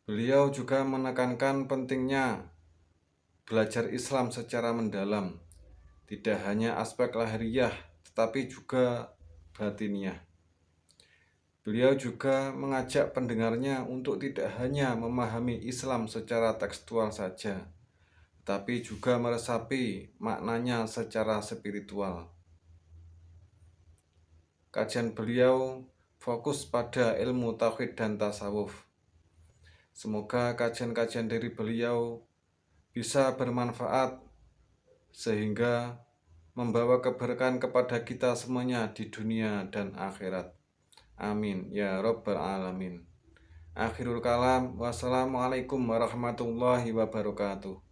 S3: Beliau juga menekankan pentingnya belajar Islam secara mendalam, tidak hanya aspek lahiriah, tetapi juga batiniah. Beliau juga mengajak pendengarnya untuk tidak hanya memahami Islam secara tekstual saja, tapi juga meresapi maknanya secara spiritual. Kajian beliau fokus pada ilmu tauhid dan tasawuf. Semoga kajian-kajian dari beliau bisa bermanfaat sehingga membawa keberkahan kepada kita semuanya di dunia dan akhirat. Amin ya rabbal alamin. Akhirul kalam, wassalamualaikum warahmatullahi wabarakatuh.